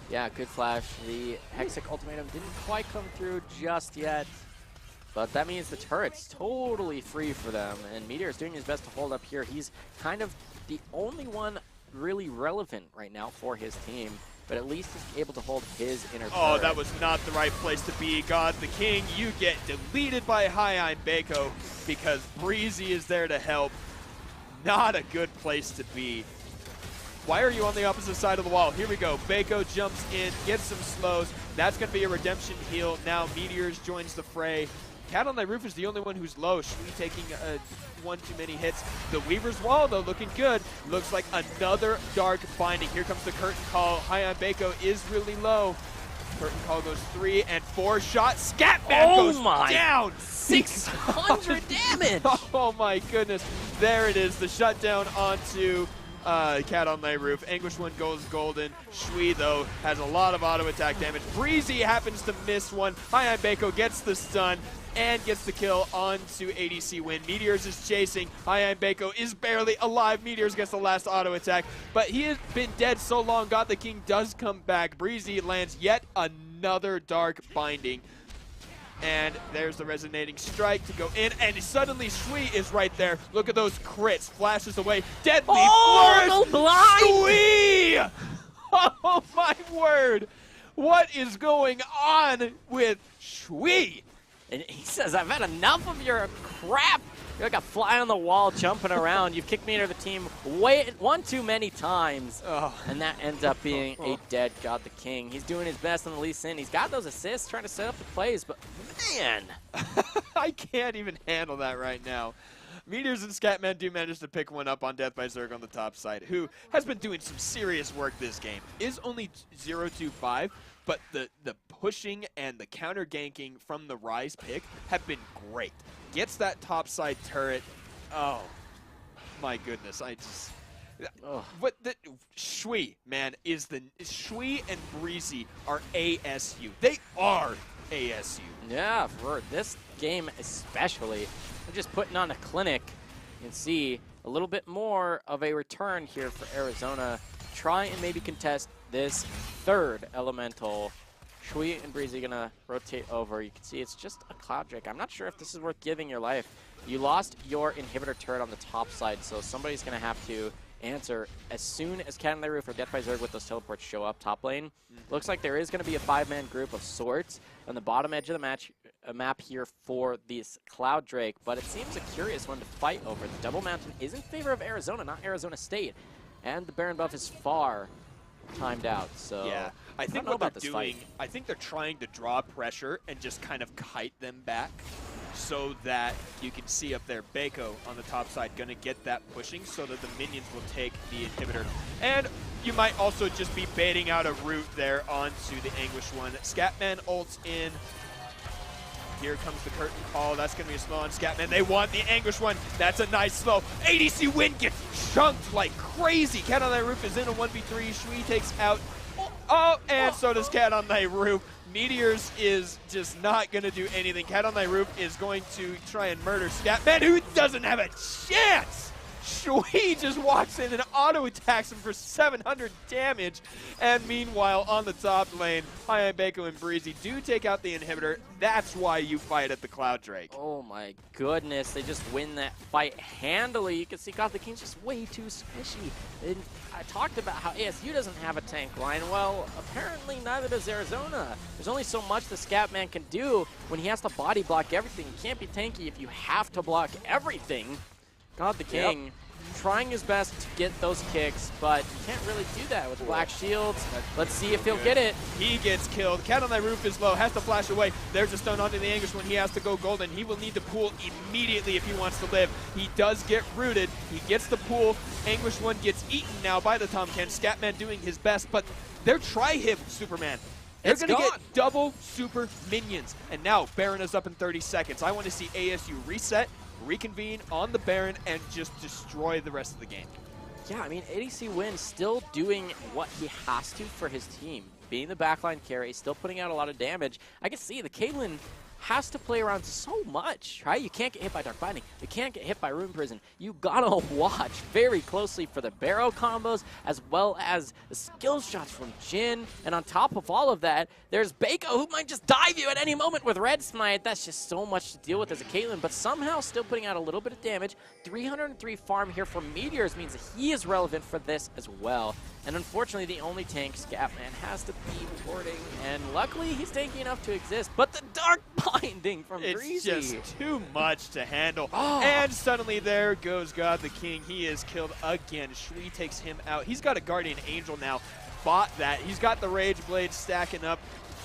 Yeah, good flash. The Hexic ultimatum didn't quite come through just yet. But that means the turret's totally free for them, and Meteor's doing his best to hold up here. He's kind of the only one really relevant right now for his team, but at least he's able to hold his inner Oh, turret. that was not the right place to be. God the King, you get deleted by High Bako because Breezy is there to help. Not a good place to be. Why are you on the opposite side of the wall? Here we go. Bako jumps in, gets some slows. That's going to be a redemption heal. Now Meteors joins the fray. Cat on the Roof is the only one who's low. Shui taking one too many hits. The Weaver's Wall, though, looking good. Looks like another Dark Binding. Here comes the Curtain Call. High Bako is really low. Curtain Call goes 3 and 4 shots. Scatman goes down. 600 damage. Oh my goodness. There it is. The shutdown onto Cat on Thy Roof. Anguish one goes golden. Shui, though, has a lot of auto attack damage. Breezy happens to miss one. High Bako gets the stun and gets the kill onto ADC Win. Meteors is chasing. High Bako is barely alive. Meteors gets the last auto attack, but he has been dead so long. God the King does come back. Breezy lands yet another Dark Binding. And there's the resonating strike to go in, and suddenly Shui is right there. Look at those crits. Flashes away. Deadly no blind! Shui! Oh my word! What is going on with Shui? And he says, I've had enough of your crap. You're like a fly on the wall jumping around. You've kicked me into the team one too many times. Oh. And that ends up being a dead God the King. He's doing his best on the Lee Sin. He's got those assists, trying to set up the plays, but man. I can't even handle that right now. Meteors and Scatman do manage to pick one up on Death by Zerg on the top side, who has been doing some serious work this game. Is only 0-2-5, but the pushing and the counter ganking from the Rise pick have been great. Gets that top side turret. Oh, my goodness. What the Shui, man, Shui and Breezy are ASU. They are ASU. Yeah, for this game especially. They're just putting on a clinic. You can see a little bit more of a return here for Arizona. Try and maybe contest this third elemental. Shui and Breezy gonna rotate over. You can see it's just a Cloud Drake. I'm not sure if this is worth giving your life. You lost your inhibitor turret on the top side, so somebody's gonna have to answer as soon as Cat on the Roof or Death by Zerg with those teleports show up top lane. Looks like there is gonna be a 5-man group of sorts on the bottom edge of the map here for this Cloud Drake, but it seems a curious one to fight over. The Double Mountain is in favor of Arizona, not Arizona State, and the Baron buff is far timed out. So yeah, I think what they're doing, I think they're trying to draw pressure and just kind of kite them back so that you can see up there Bako on the top side going to get that pushing so that the minions will take the inhibitor. And you might also just be baiting out a route there onto the Anguish one. Scatman ults in. Here comes the Curtain Call. That's going to be a slow on Scatman. They want the Anguish one. That's a nice slow. ADC Win gets chunked like crazy. Cat on Thy Roof is in a 1v3. Shui takes out. Oh, and so does Cat on Thy Roof. Meteors is just not going to do anything. Cat on Thy Roof is going to try and murder Scatman, who doesn't have a chance. Shui just walks in and auto-attacks him for 700 damage. And meanwhile, on the top lane, High Bako and Breezy do take out the inhibitor. That's why you fight at the Cloud Drake. Oh my goodness, they just win that fight handily. You can see God the King's just way too squishy. And I talked about how ASU doesn't have a tank line. Well, apparently neither does Arizona. There's only so much the Scatman can do when he has to body block everything. You can't be tanky if you have to block everything. God the King trying his best to get those kicks, but you can't really do that with Black Shields. Let's see if he'll get it. He gets killed. Cat on Thy Roof is low, has to flash away. There's a stun onto the Anguish when he has to go golden. He will need to pull immediately if he wants to live. He does get rooted. He gets the pull. Anguish one gets eaten now by the Tomken. Scatman doing his best, but they're try-hit Superman. They're going to get double super minions. And now Baron is up in 30 seconds. I want to see ASU reset, reconvene on the Baron, and just destroy the rest of the game. Yeah, I mean, ADC Win still doing what he has to for his team. Being the backline carry, still putting out a lot of damage. I can see the Caitlyn has to play around so much, right? You can't get hit by Dark Binding. You can't get hit by Rune Prison. You gotta watch very closely for the barrel combos as well as the skill shots from Jhin. And on top of all of that, there's Baco who might just dive you at any moment with Red Smite. That's just so much to deal with as a Caitlyn, but somehow still putting out a little bit of damage. 303 farm here from Meteors means that he is relevant for this as well. And unfortunately, the only tank Scatman has to be warding, and luckily he's tanky enough to exist. But the Dark Binding from Breezy. It's just too much to handle. Oh. And suddenly there goes God the King. He is killed again. Shui takes him out. He's got a Guardian Angel now. Bought that. He's got the Rage Blade stacking up,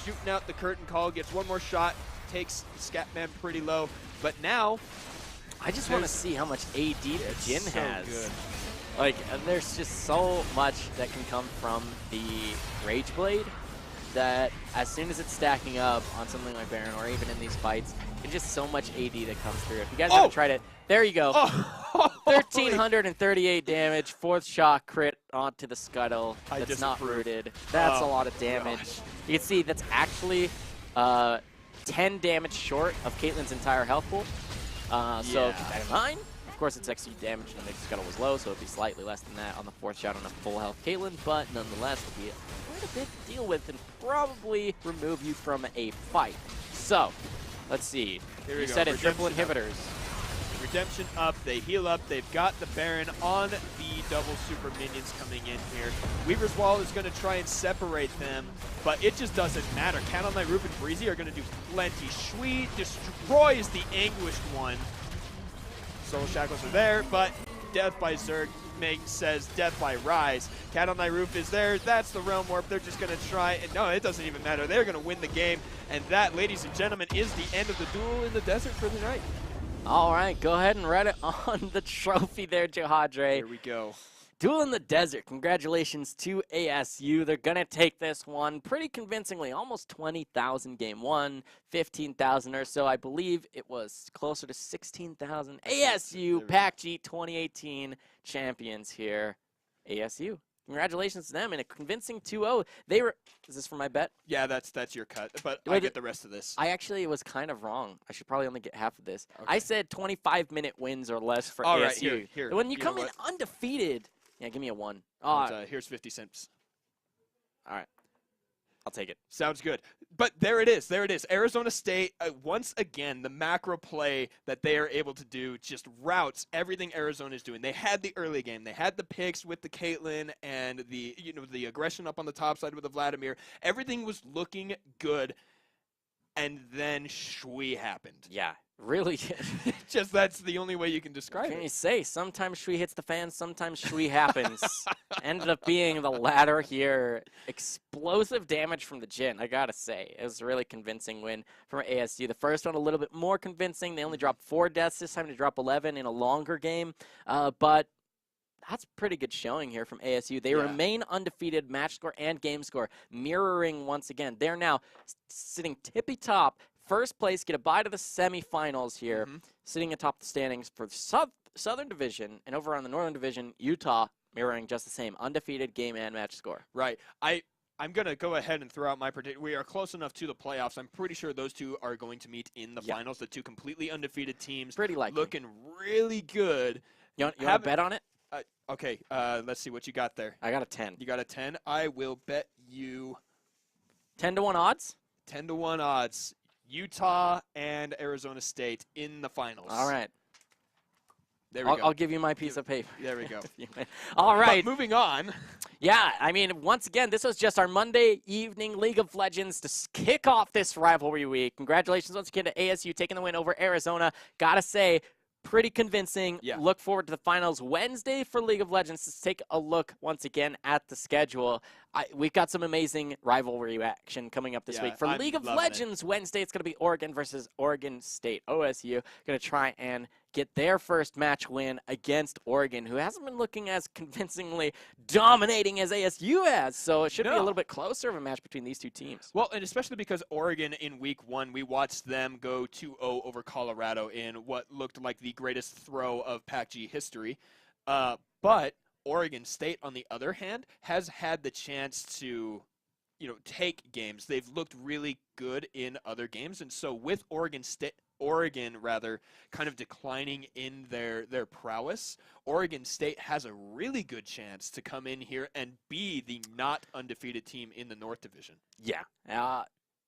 shooting out the Curtain Call, gets one more shot, takes Scatman pretty low. But now, I just want to see how much AD that Jhin so has. good. Like, there's just so much that can come from the Rage Blade that as soon as it's stacking up on something like Baron or even in these fights, it's just so much AD that comes through. If you guys haven't tried it, there you go. 1,338 damage, fourth shot crit onto the Scuttle. That's not rooted. That's a lot of damage. Gosh. You can see that's actually 10 damage short of Caitlyn's entire health pool. So keep that in mind. Of course, its XP damage on the Scuttle was low, so it would be slightly less than that on the fourth shot on a full health Caitlyn, but nonetheless, it would be quite a bit to deal with and probably remove you from a fight. So, let's see. You said it, triple inhibitors. Redemption up, they heal up, they've got the Baron on the double super minions coming in here. Weaver's Wall is going to try and separate them, but it just doesn't matter. Cat on My Roof and Breezy are going to do plenty. Shui destroys the Anguished one. Soul Shackles are there, but Death by Zerg says Death by Rise. Cat on My Roof is there. That's the Realm Warp. They're just going to try. And no, it doesn't even matter. They're going to win the game. And that, ladies and gentlemen, is the end of the Duel in the Desert for the night. All right, go ahead and write it on the trophy there, Johadre. Here we go. Duel in the Desert. Congratulations to ASU. They're going to take this one pretty convincingly. Almost 20,000 game one, 15,000 or so. I believe it was closer to 16,000. ASU PACG 2018 champions here. ASU. Congratulations to them in a convincing 2-0. They were. Is this for my bet? Yeah, that's your cut, but I get the rest of this. I actually was kind of wrong. I should probably only get half of this. Okay. I said 25-minute wins or less for All ASU. Right, here. When you come in undefeated, yeah, give me a 1. Here's 50 cents. All right. I'll take it. Sounds good. But there it is. There it is. Arizona State, once again, the macro play that they are able to do just routes everything Arizona is doing. They had the early game. They had the picks with the Caitlyn and the aggression up on the top side with the Vladimir. Everything was looking good. And then Shui happened. Yeah, really. Just that's the only way you can describe it. Can you say? Sometimes Shui hits the fan, sometimes Shui happens. Ended up being the latter here. Explosive damage from the Jhin, I gotta say. It was a really convincing win from ASU. The first one a little bit more convincing. They only dropped 4 deaths this time to drop 11 in a longer game. But that's pretty good showing here from ASU. They remain undefeated, match score and game score, mirroring once again. They're now sitting tippy top, first place, get a bye to the semifinals here, sitting atop the standings for the Southern Division, and over on the Northern Division, Utah mirroring just the same, undefeated game and match score. Right. I'm going to go ahead and throw out my prediction. We are close enough to the playoffs. I'm pretty sure those two are going to meet in the finals, the two completely undefeated teams. Pretty likely. Looking really good. You want to bet on it? Okay, let's see what you got there. I got a 10. You got a 10? I will bet you 10-1 odds? 10-1 odds. Utah and Arizona State in the finals. All right. There we go. I'll give you my piece of paper. There we go. All right. But moving on. Yeah, I mean, once again, this was just our Monday evening League of Legends to kick off this rivalry week. Congratulations once again to ASU taking the win over Arizona. Gotta say, pretty convincing. Yeah. Look forward to the finals Wednesday for League of Legends. Let's take a look once again at the schedule. We've got some amazing rivalry action coming up this week. For League of Legends Wednesday, it's going to be Oregon versus Oregon State. OSU going to try and get their first match win against Oregon, who hasn't been looking as convincingly dominating as ASU has. So it should be a little bit closer of a match between these two teams. Well, and especially because Oregon in week 1, we watched them go 2-0 over Colorado in what looked like the greatest throw of PACG history. But Oregon State, on the other hand, has had the chance to, take games. They've looked really good in other games, and so with Oregon rather kind of declining in their prowess, Oregon State has a really good chance to come in here and be the not undefeated team in the North Division. Yeah,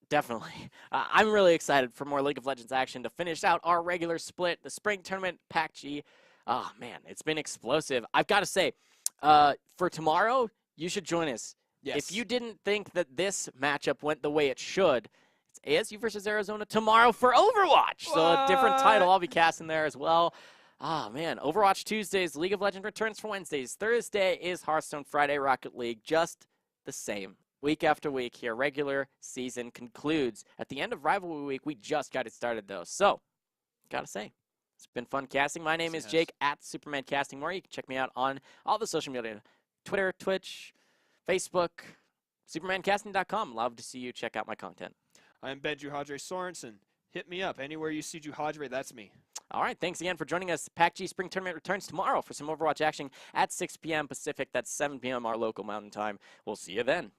definitely. I'm really excited for more League of Legends action to finish out our regular split, the spring tournament, PACG. Oh, man, it's been explosive. I've got to say, for tomorrow, you should join us. Yes. If you didn't think that this matchup went the way it should, it's ASU versus Arizona tomorrow for Overwatch. So a different title I'll be casting there as well. Ah, man, Overwatch Tuesdays, League of Legends returns for Wednesdays. Thursday is Hearthstone, Friday Rocket League, just the same. Week after week here, regular season concludes. At the end of Rivalry Week, we just got it started, though. So, gotta say, it's been fun casting. My name is Jake at SupermanCasting. You can check me out on all the social media, Twitter, Twitch, Facebook, SupermanCasting.com. Love to see you check out my content. I'm Ben Juhadre Sorensen. Hit me up. Anywhere you see Juhadre, that's me. All right, thanks again for joining us. PACG Spring Tournament returns tomorrow for some Overwatch action at 6 p.m. Pacific. That's 7 p.m. our local mountain time. We'll see you then.